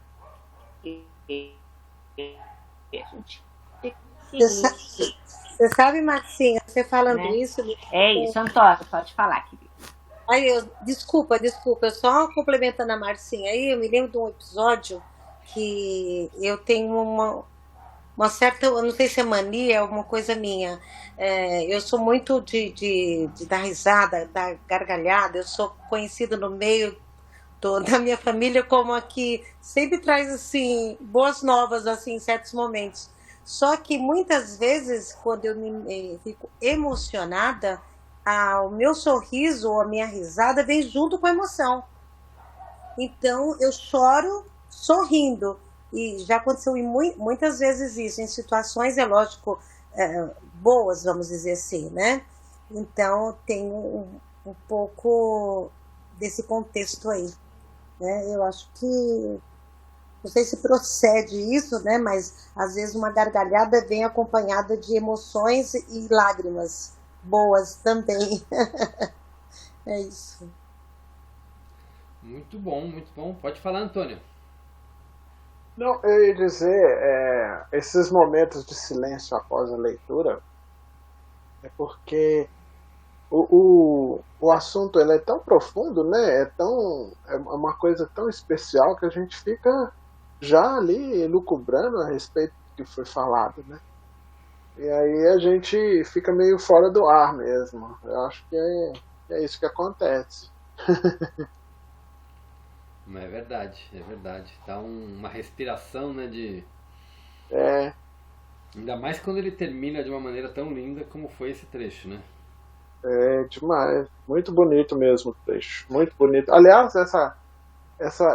quê? A gente... Você sabe, Marcinha, você falando isso... É isso, Antônio, pode falar, querido. Desculpa, eu só complementando a Marcinha aí, eu me lembro de um episódio que eu tenho uma certa, eu não sei se é mania, é alguma coisa minha. Eu sou muito de dar risada, dar gargalhada. Eu sou conhecida no meio da minha família como a que sempre traz assim boas novas assim em certos momentos. Só que muitas vezes, quando eu fico emocionada, o meu sorriso ou a minha risada vem junto com a emoção. Então eu choro sorrindo. E já aconteceu muitas vezes isso, em situações, é lógico, boas, vamos dizer assim, né? Então, tem um pouco desse contexto aí, né? Eu acho que, não sei se procede isso, né? Mas, às vezes, uma gargalhada vem acompanhada de emoções e lágrimas boas também. É isso. Muito bom, muito bom. Pode falar, Antônio. Não, eu ia dizer, esses momentos de silêncio após a leitura é porque o assunto ele é tão profundo, né? É uma coisa tão especial que a gente fica já ali elucubrando a respeito do que foi falado, né? E aí a gente fica meio fora do ar mesmo. Eu acho que é isso que acontece. Mas é verdade, é verdade. Dá uma respiração, né, de... É, Ainda mais quando ele termina de uma maneira tão linda como foi esse trecho, né? é demais. Muito bonito mesmo o trecho. Muito bonito. Aliás,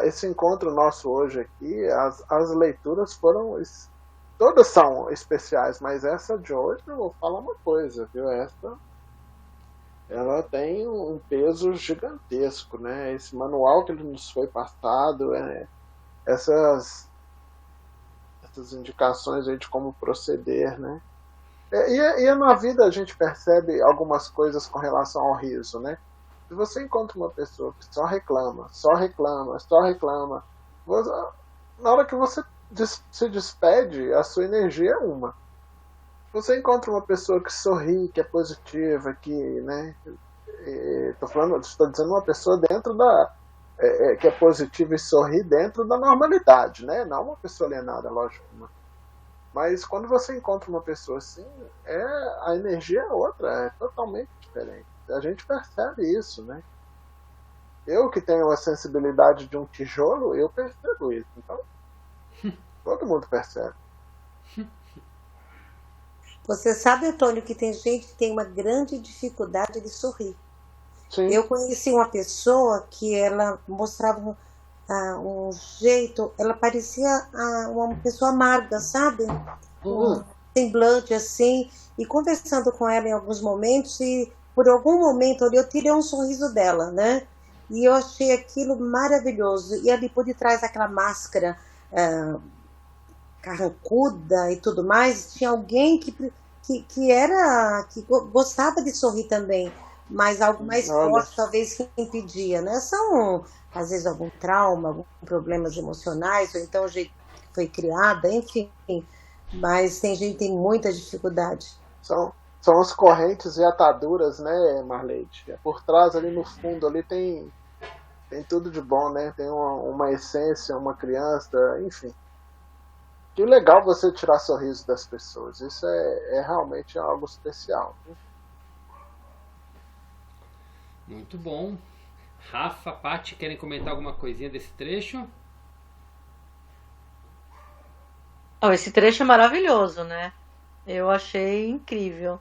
esse encontro nosso hoje aqui, as leituras foram. Todas são especiais, mas essa de hoje eu vou falar uma coisa, viu? Ela tem um peso gigantesco, né? Esse manual que nos foi passado, essas indicações aí de como proceder, né? E na vida a gente percebe algumas coisas com relação ao riso, né? Se você encontra uma pessoa que só reclama, só reclama, só reclama, na hora que você se despede, a sua energia é uma. Você encontra uma pessoa que sorri, que é positiva, que, né? Estou dizendo uma pessoa dentro que é positiva e sorri dentro da normalidade, né? Não uma pessoa alienada, lógico. Mas quando você encontra uma pessoa assim, a energia é outra, é totalmente diferente. A gente percebe isso, né? Eu que tenho a sensibilidade de um tijolo, eu percebo isso. Então, todo mundo percebe. Você sabe, Antônio, que tem gente que tem uma grande dificuldade de sorrir. Sim. Eu conheci uma pessoa que ela mostrava um jeito, ela parecia uma pessoa amarga, sabe? Um semblante assim, e conversando com ela em alguns momentos, e por algum momento ali eu tirei um sorriso dela, né? E eu achei aquilo maravilhoso. E ali por detrás daquela máscara carrancuda e tudo mais, tinha alguém que gostava de sorrir também, mas algo mais forte talvez que impedia, né? São às vezes algum trauma, alguns problemas emocionais, ou então o jeito que foi criada, enfim, mas tem gente que tem muita dificuldade. São as correntes e ataduras, né, Marleide? Por trás ali no fundo ali tem tudo de bom, né? Tem uma essência, uma criança, enfim. Que legal você tirar sorriso das pessoas. Isso é realmente algo especial. Muito bom. Rafa, Paty, querem comentar alguma coisinha desse trecho? Esse trecho é maravilhoso, né? Eu achei incrível.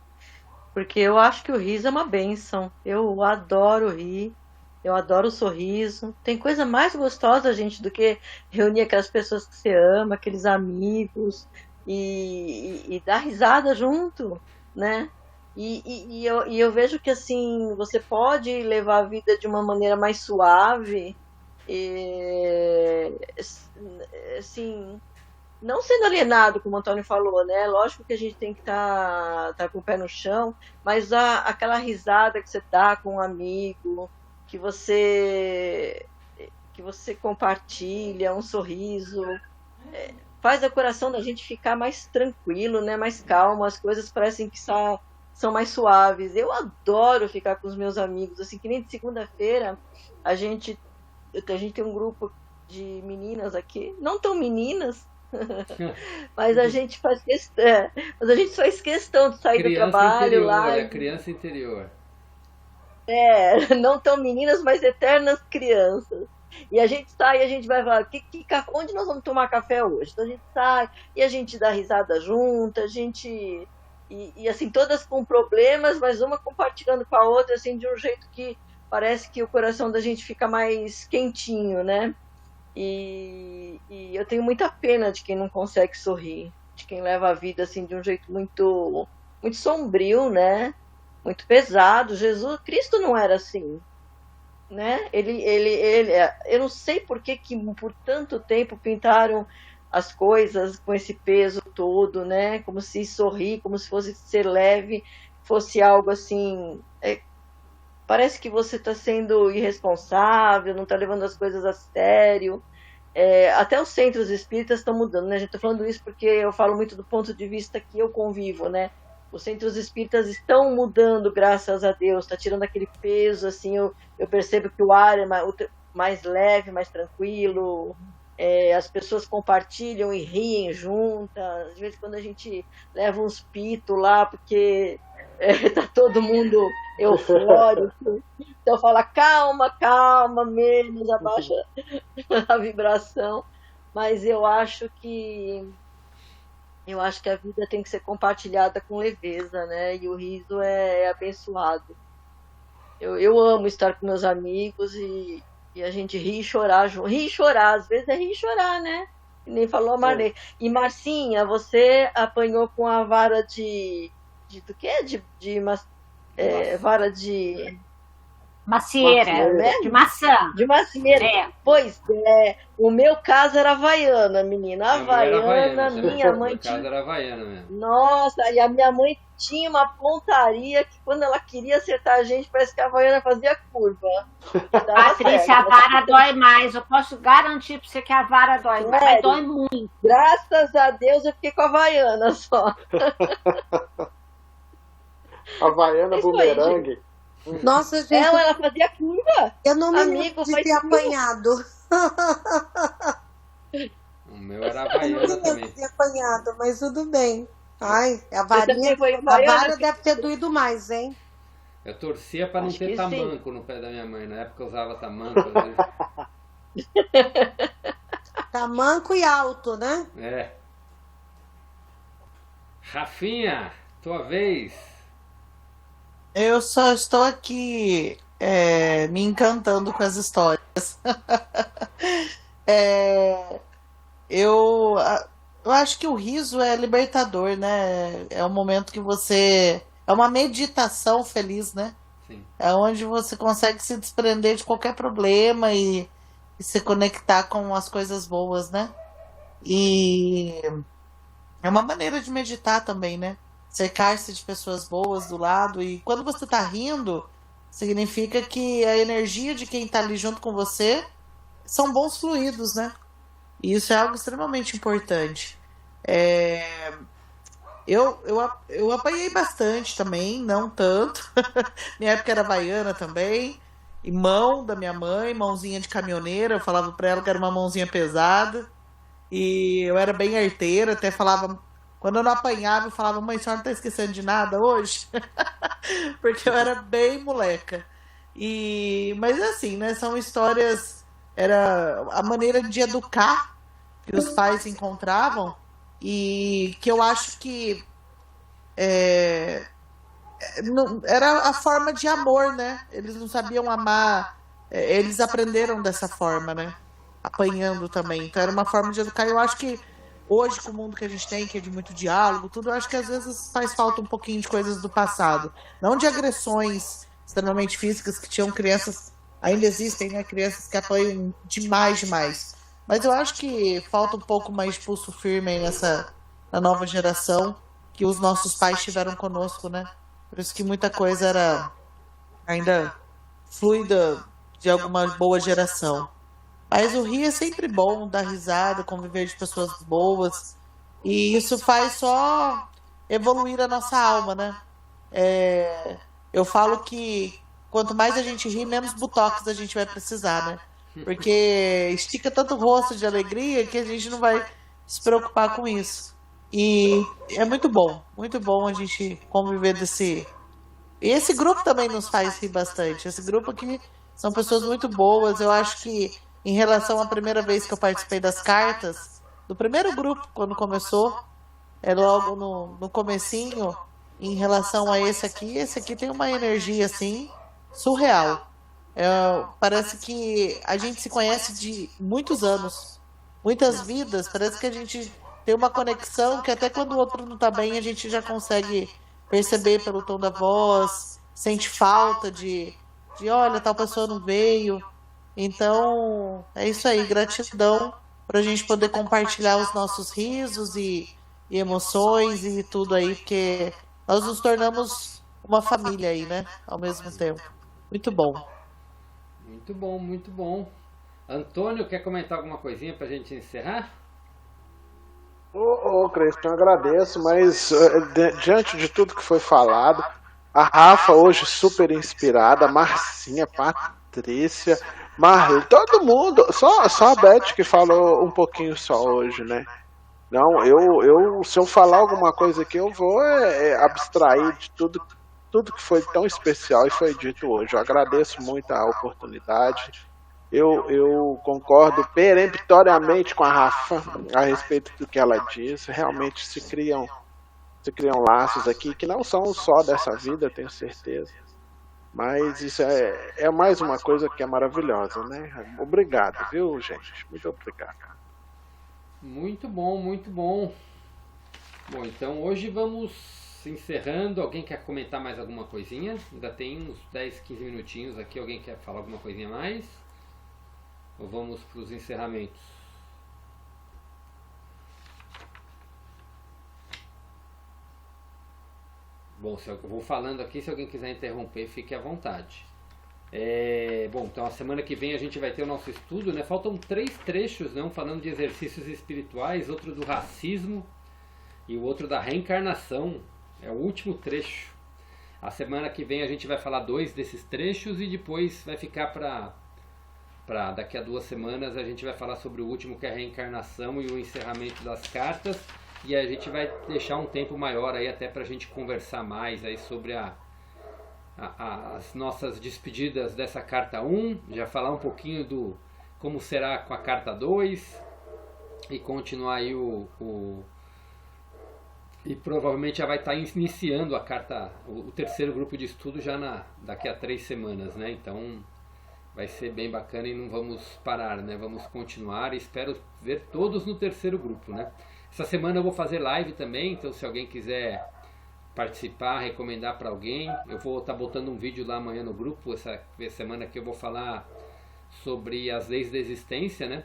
Porque eu acho que o riso é uma bênção. Eu adoro rir. Eu adoro o sorriso. Tem coisa mais gostosa, gente, do que reunir aquelas pessoas que você ama, aqueles amigos, e dar risada junto, né? E eu vejo que, assim, você pode levar a vida de uma maneira mais suave, assim, não sendo alienado, como o Antônio falou, né? Lógico que a gente tem que tá com o pé no chão, mas aquela risada que você dá com um amigo, que você compartilha, um sorriso, faz o coração da gente ficar mais tranquilo, né? Mais calmo, as coisas parecem que são mais suaves. Eu adoro ficar com os meus amigos, assim, que nem de segunda-feira a gente tem um grupo de meninas aqui, não tão meninas, mas a gente faz questão de sair do trabalho interior, lá. É a criança interior. Não tão meninas, mas eternas crianças. E a gente sai e a gente vai falar, onde nós vamos tomar café hoje? Então a gente sai e a gente dá risada junto, e assim, todas com problemas, mas uma compartilhando com a outra, assim, de um jeito que parece que o coração da gente fica mais quentinho, né? E eu tenho muita pena de quem não consegue sorrir, de quem leva a vida assim de um jeito muito, muito sombrio, né? Muito pesado. Cristo não era assim, né? Eu não sei por que por tanto tempo pintaram as coisas com esse peso todo, né? Como se sorrir, como se fosse ser leve, fosse algo assim. Parece que você está sendo irresponsável, não está levando as coisas a sério. até os centros espíritas estão mudando, né? A gente está falando isso porque eu falo muito do ponto de vista que eu convivo, né? Os centros espíritas estão mudando, graças a Deus, está tirando aquele peso, assim, eu percebo que o ar é mais leve, mais tranquilo, as pessoas compartilham e riem juntas, de vez em quando a gente leva uns pitos lá, porque tá todo mundo eufórico, então fala, calma, calma, menos, abaixa a vibração, mas eu acho que a vida tem que ser compartilhada com leveza, né? E o riso é abençoado. Eu amo estar com meus amigos e a gente rir e chorar junto. Rir e chorar, às vezes é rir e chorar, né? Que nem falou a Marlene. E Marcinha, você apanhou com a vara do quê? Vara de Macieira, né? de maçã. De macieira. Pois é. O meu caso era havaiana, menina. Havaiana, minha mãe tinha. Meu caso era havaiana mesmo. Nossa, e a minha mãe tinha uma pontaria que quando ela queria acertar a gente, parece que a havaiana fazia curva. Patrícia, a vara dói mais. Eu posso garantir pra você que a vara dói mais. Mas dói muito. Graças a Deus eu fiquei com a havaiana só. Havaiana bumerangue. Nossa, gente. Ela fazia curva. Eu não me lembro de ter apanhado. O meu era havaiana também. De ter apanhado, mas tudo bem. Ai, a vara deve ter doído mais, hein? Eu torcia para não ter tamanco sim. No pé da minha mãe. Na época eu usava tamanco. Tamanco e alto, né? É. Rafinha, tua vez. Eu só estou aqui me encantando com as histórias. Eu acho que o riso é libertador, né? É um momento que você... É uma meditação feliz, né? Sim. É onde você consegue se desprender de qualquer problema e se conectar com as coisas boas, né? E é uma maneira de meditar também, né? Cercar-se de pessoas boas do lado. E quando você tá rindo, significa que a energia de quem tá ali junto com você são bons fluidos, né? E isso é algo extremamente importante. Eu apanhei bastante também, não tanto. Minha época era havaiana também. E mão da minha mãe, mãozinha de caminhoneira. Eu falava pra ela que era uma mãozinha pesada. E eu era bem arteira, até falava... Quando eu não apanhava, eu falava, mãe, a senhora não tá esquecendo de nada hoje? Porque eu era bem moleca. Mas assim, né? São histórias... Era a maneira de educar que os pais encontravam e que eu acho que era a forma de amor, né? Eles não sabiam amar, eles aprenderam dessa forma, né? Apanhando também. Então era uma forma de educar. Eu acho que hoje, com o mundo que a gente tem, que é de muito diálogo, tudo, eu acho que às vezes faz falta um pouquinho de coisas do passado. Não de agressões extremamente físicas que tinham crianças, ainda existem, né? Crianças que apanham demais. Mas eu acho que falta um pouco mais de pulso firme aí na nova geração que os nossos pais tiveram conosco, né? Por isso que muita coisa era ainda fluida de alguma boa geração. Mas o rir é sempre bom, dar risada, conviver de pessoas boas. E isso faz só evoluir a nossa alma, né? Eu falo que quanto mais a gente ri, menos botox a gente vai precisar, né? Porque estica tanto o rosto de alegria que a gente não vai se preocupar com isso. E é muito bom a gente conviver desse... E esse grupo também nos faz rir bastante. Esse grupo aqui são pessoas muito boas. Eu acho que em relação à primeira vez que eu participei das cartas, do primeiro grupo, quando começou, logo no comecinho, em relação a esse aqui tem uma energia assim, surreal. Parece que a gente se conhece de muitos anos, muitas vidas. Parece que a gente tem uma conexão que até quando o outro não está bem, a gente já consegue perceber pelo tom da voz, sente falta de olha, tal pessoa não veio. Então, é isso aí, gratidão para a gente poder compartilhar os nossos risos e emoções e tudo aí, porque nós nos tornamos uma família aí, né, ao mesmo tempo. Muito bom. Muito bom, muito bom. Antônio, quer comentar alguma coisinha pra gente encerrar? Cristian, eu agradeço, mas diante de tudo que foi falado, a Rafa hoje super inspirada, a Marcinha, Patrícia, Marli, todo mundo, só a Beth que falou um pouquinho só hoje, né? Não, se eu falar alguma coisa aqui, eu vou abstrair de tudo que foi tão especial e foi dito hoje. Eu agradeço muito a oportunidade. Eu concordo peremptoriamente com a Rafa a respeito do que ela disse. Realmente se criam laços aqui que não são só dessa vida, eu tenho certeza. Mas isso é mais uma coisa que é maravilhosa, né? Obrigado, viu, gente? Muito obrigado. Muito bom, muito bom. Bom, então hoje vamos encerrando. Alguém quer comentar mais alguma coisinha? Ainda tem uns 10, 15 minutinhos aqui. Alguém quer falar alguma coisinha a mais? Ou vamos para os encerramentos? Bom, se eu vou falando aqui, se alguém quiser interromper, fique à vontade. Bom, então a semana que vem a gente vai ter o nosso estudo, né? Faltam 3 trechos, né? Um falando de exercícios espirituais, outro do racismo e o outro da reencarnação. É o último trecho. A semana que vem a gente vai falar 2 desses trechos e depois vai ficar para daqui a 2 semanas a gente vai falar sobre o último, que é a reencarnação e o encerramento das cartas. E a gente vai deixar um tempo maior aí até para a gente conversar mais aí sobre as nossas despedidas dessa carta 1, já falar um pouquinho do como será com a carta 2 e continuar aí e provavelmente já vai estar iniciando a carta, o terceiro grupo de estudo já daqui a 3 semanas, né? Então vai ser bem bacana e não vamos parar, né? Vamos continuar e espero ver todos no terceiro grupo, né? Essa semana eu vou fazer live também, então se alguém quiser participar, recomendar para alguém, eu vou estar botando um vídeo lá amanhã no grupo. Essa semana aqui eu vou falar sobre as leis da existência, né?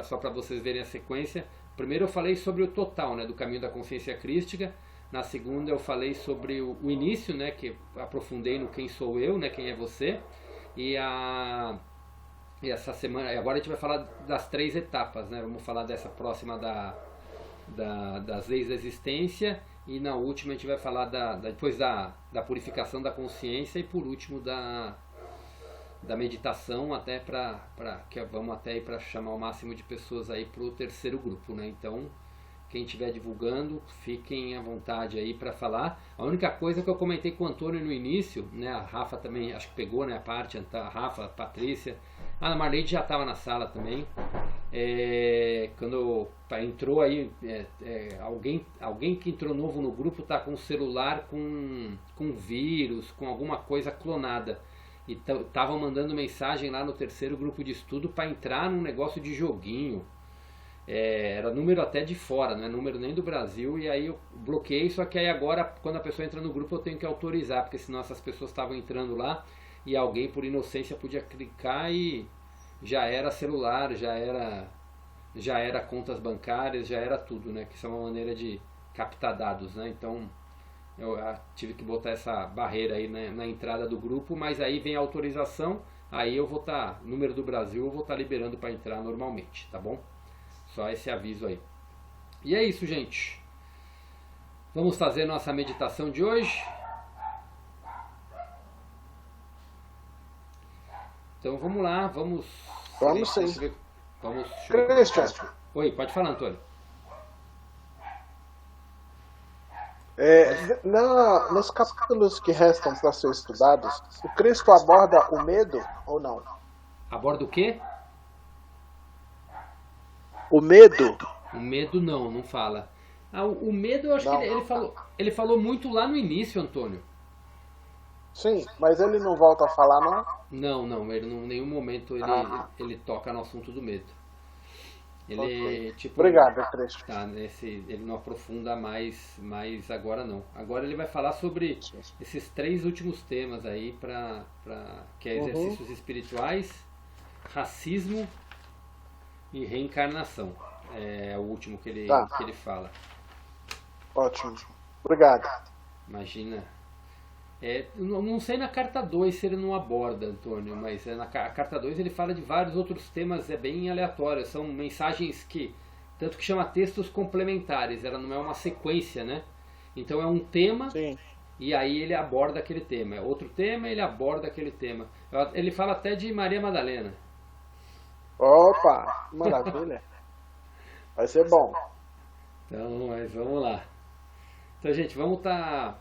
Só para vocês verem a sequência. Primeiro eu falei sobre o total, né, do caminho da consciência crística. Na segunda eu falei sobre o início, né, que aprofundei no quem sou eu, né, quem é você. E essa semana, agora a gente vai falar das 3 etapas, né? Vamos falar dessa próxima das leis da existência, e na última a gente vai falar depois da purificação da consciência, e por último da meditação, até que vamos até aí para chamar o máximo de pessoas aí para o terceiro grupo, né? Então quem estiver divulgando, fiquem à vontade aí para falar. A única coisa que eu comentei com o Antônio no início, né? A Rafa também acho que pegou, né, a parte, a Rafa, a Patrícia, a Marleide já estava na sala também. Quando entrou aí, alguém que entrou novo no grupo está com um celular com vírus, com alguma coisa clonada. E estavam mandando mensagem lá no terceiro grupo de estudo para entrar num negócio de joguinho. Era número até de fora, não é número nem do Brasil, e aí eu bloqueei. Só que aí agora, quando a pessoa entra no grupo, eu tenho que autorizar, porque senão essas pessoas estavam entrando lá e alguém por inocência podia clicar e já era celular, já era contas bancárias, já era tudo, né? Que isso é uma maneira de captar dados, né? Então eu tive que botar essa barreira aí, né, na entrada do grupo, mas aí vem a autorização, aí eu vou estar, número do Brasil, eu vou estar liberando para entrar normalmente, tá bom? Só esse aviso aí. E é isso, gente. Vamos fazer nossa meditação de hoje. Então vamos lá, vamos sim. Vamos. Christian. Oi, pode falar, Antônio. Nos capítulos que restam para ser estudados, o Cristo aborda o medo ou não? Aborda o quê? O medo. O medo não fala. O medo, eu acho que ele falou muito lá no início, Antônio. Sim, mas ele não volta a falar, não? Não, ele em nenhum momento ele toca no assunto do medo. Ele, okay. Tipo, obrigado, Cristo. Tá, ele não aprofunda mais agora não. Agora ele vai falar sobre esses 3 últimos temas aí, que é exercícios espirituais, racismo e reencarnação. É o último que ele fala. Ótimo. Obrigado. Imagina. Não sei na carta 2 se ele não aborda, Antônio, mas a carta 2 ele fala de vários outros temas, é bem aleatório, são mensagens que, tanto que chama textos complementares, ela não é uma sequência, né? Então é um tema, Sim. e aí ele aborda aquele tema, é outro tema, ele aborda aquele tema. Ele fala até de Maria Madalena. Opa, que maravilha. Vai ser bom. Então, mas vamos lá. Então, gente, vamos estar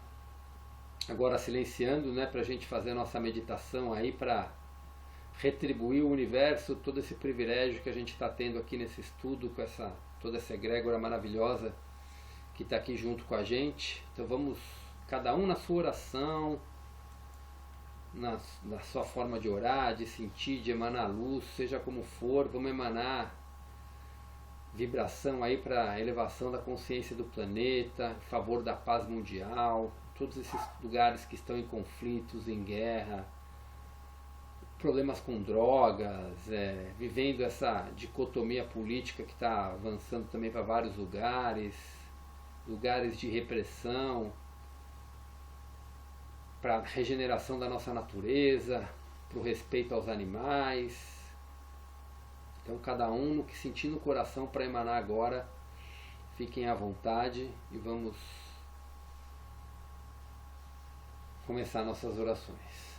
agora silenciando, né, para a gente fazer a nossa meditação aí, para retribuir o universo todo esse privilégio que a gente está tendo aqui nesse estudo, com toda essa egrégora maravilhosa que está aqui junto com a gente. Então vamos, cada um na sua oração, na sua forma de orar, de sentir, de emanar luz, seja como for, vamos emanar vibração aí para a elevação da consciência do planeta, em favor da paz mundial, todos esses lugares que estão em conflitos, em guerra, problemas com drogas, vivendo essa dicotomia política que está avançando também para vários lugares de repressão, para a regeneração da nossa natureza, para o respeito aos animais. Então cada um no que sentir no coração para emanar agora, fiquem à vontade e vamos começar nossas orações.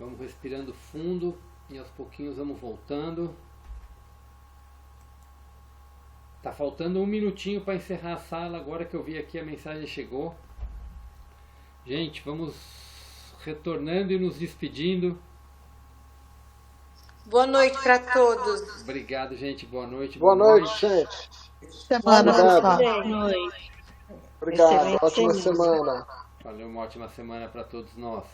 Vamos respirando fundo e aos pouquinhos vamos voltando. Tá faltando 1 minutinho para encerrar a sala, agora que eu vi aqui a mensagem chegou. Gente, vamos retornando e nos despedindo. Boa noite para todos. Obrigado, gente. Boa noite. Boa noite, gente. Semana, Obrigado. pessoal. Boa noite. Obrigado. Excelente Ótima semana. semana. Valeu, uma ótima semana para todos nós.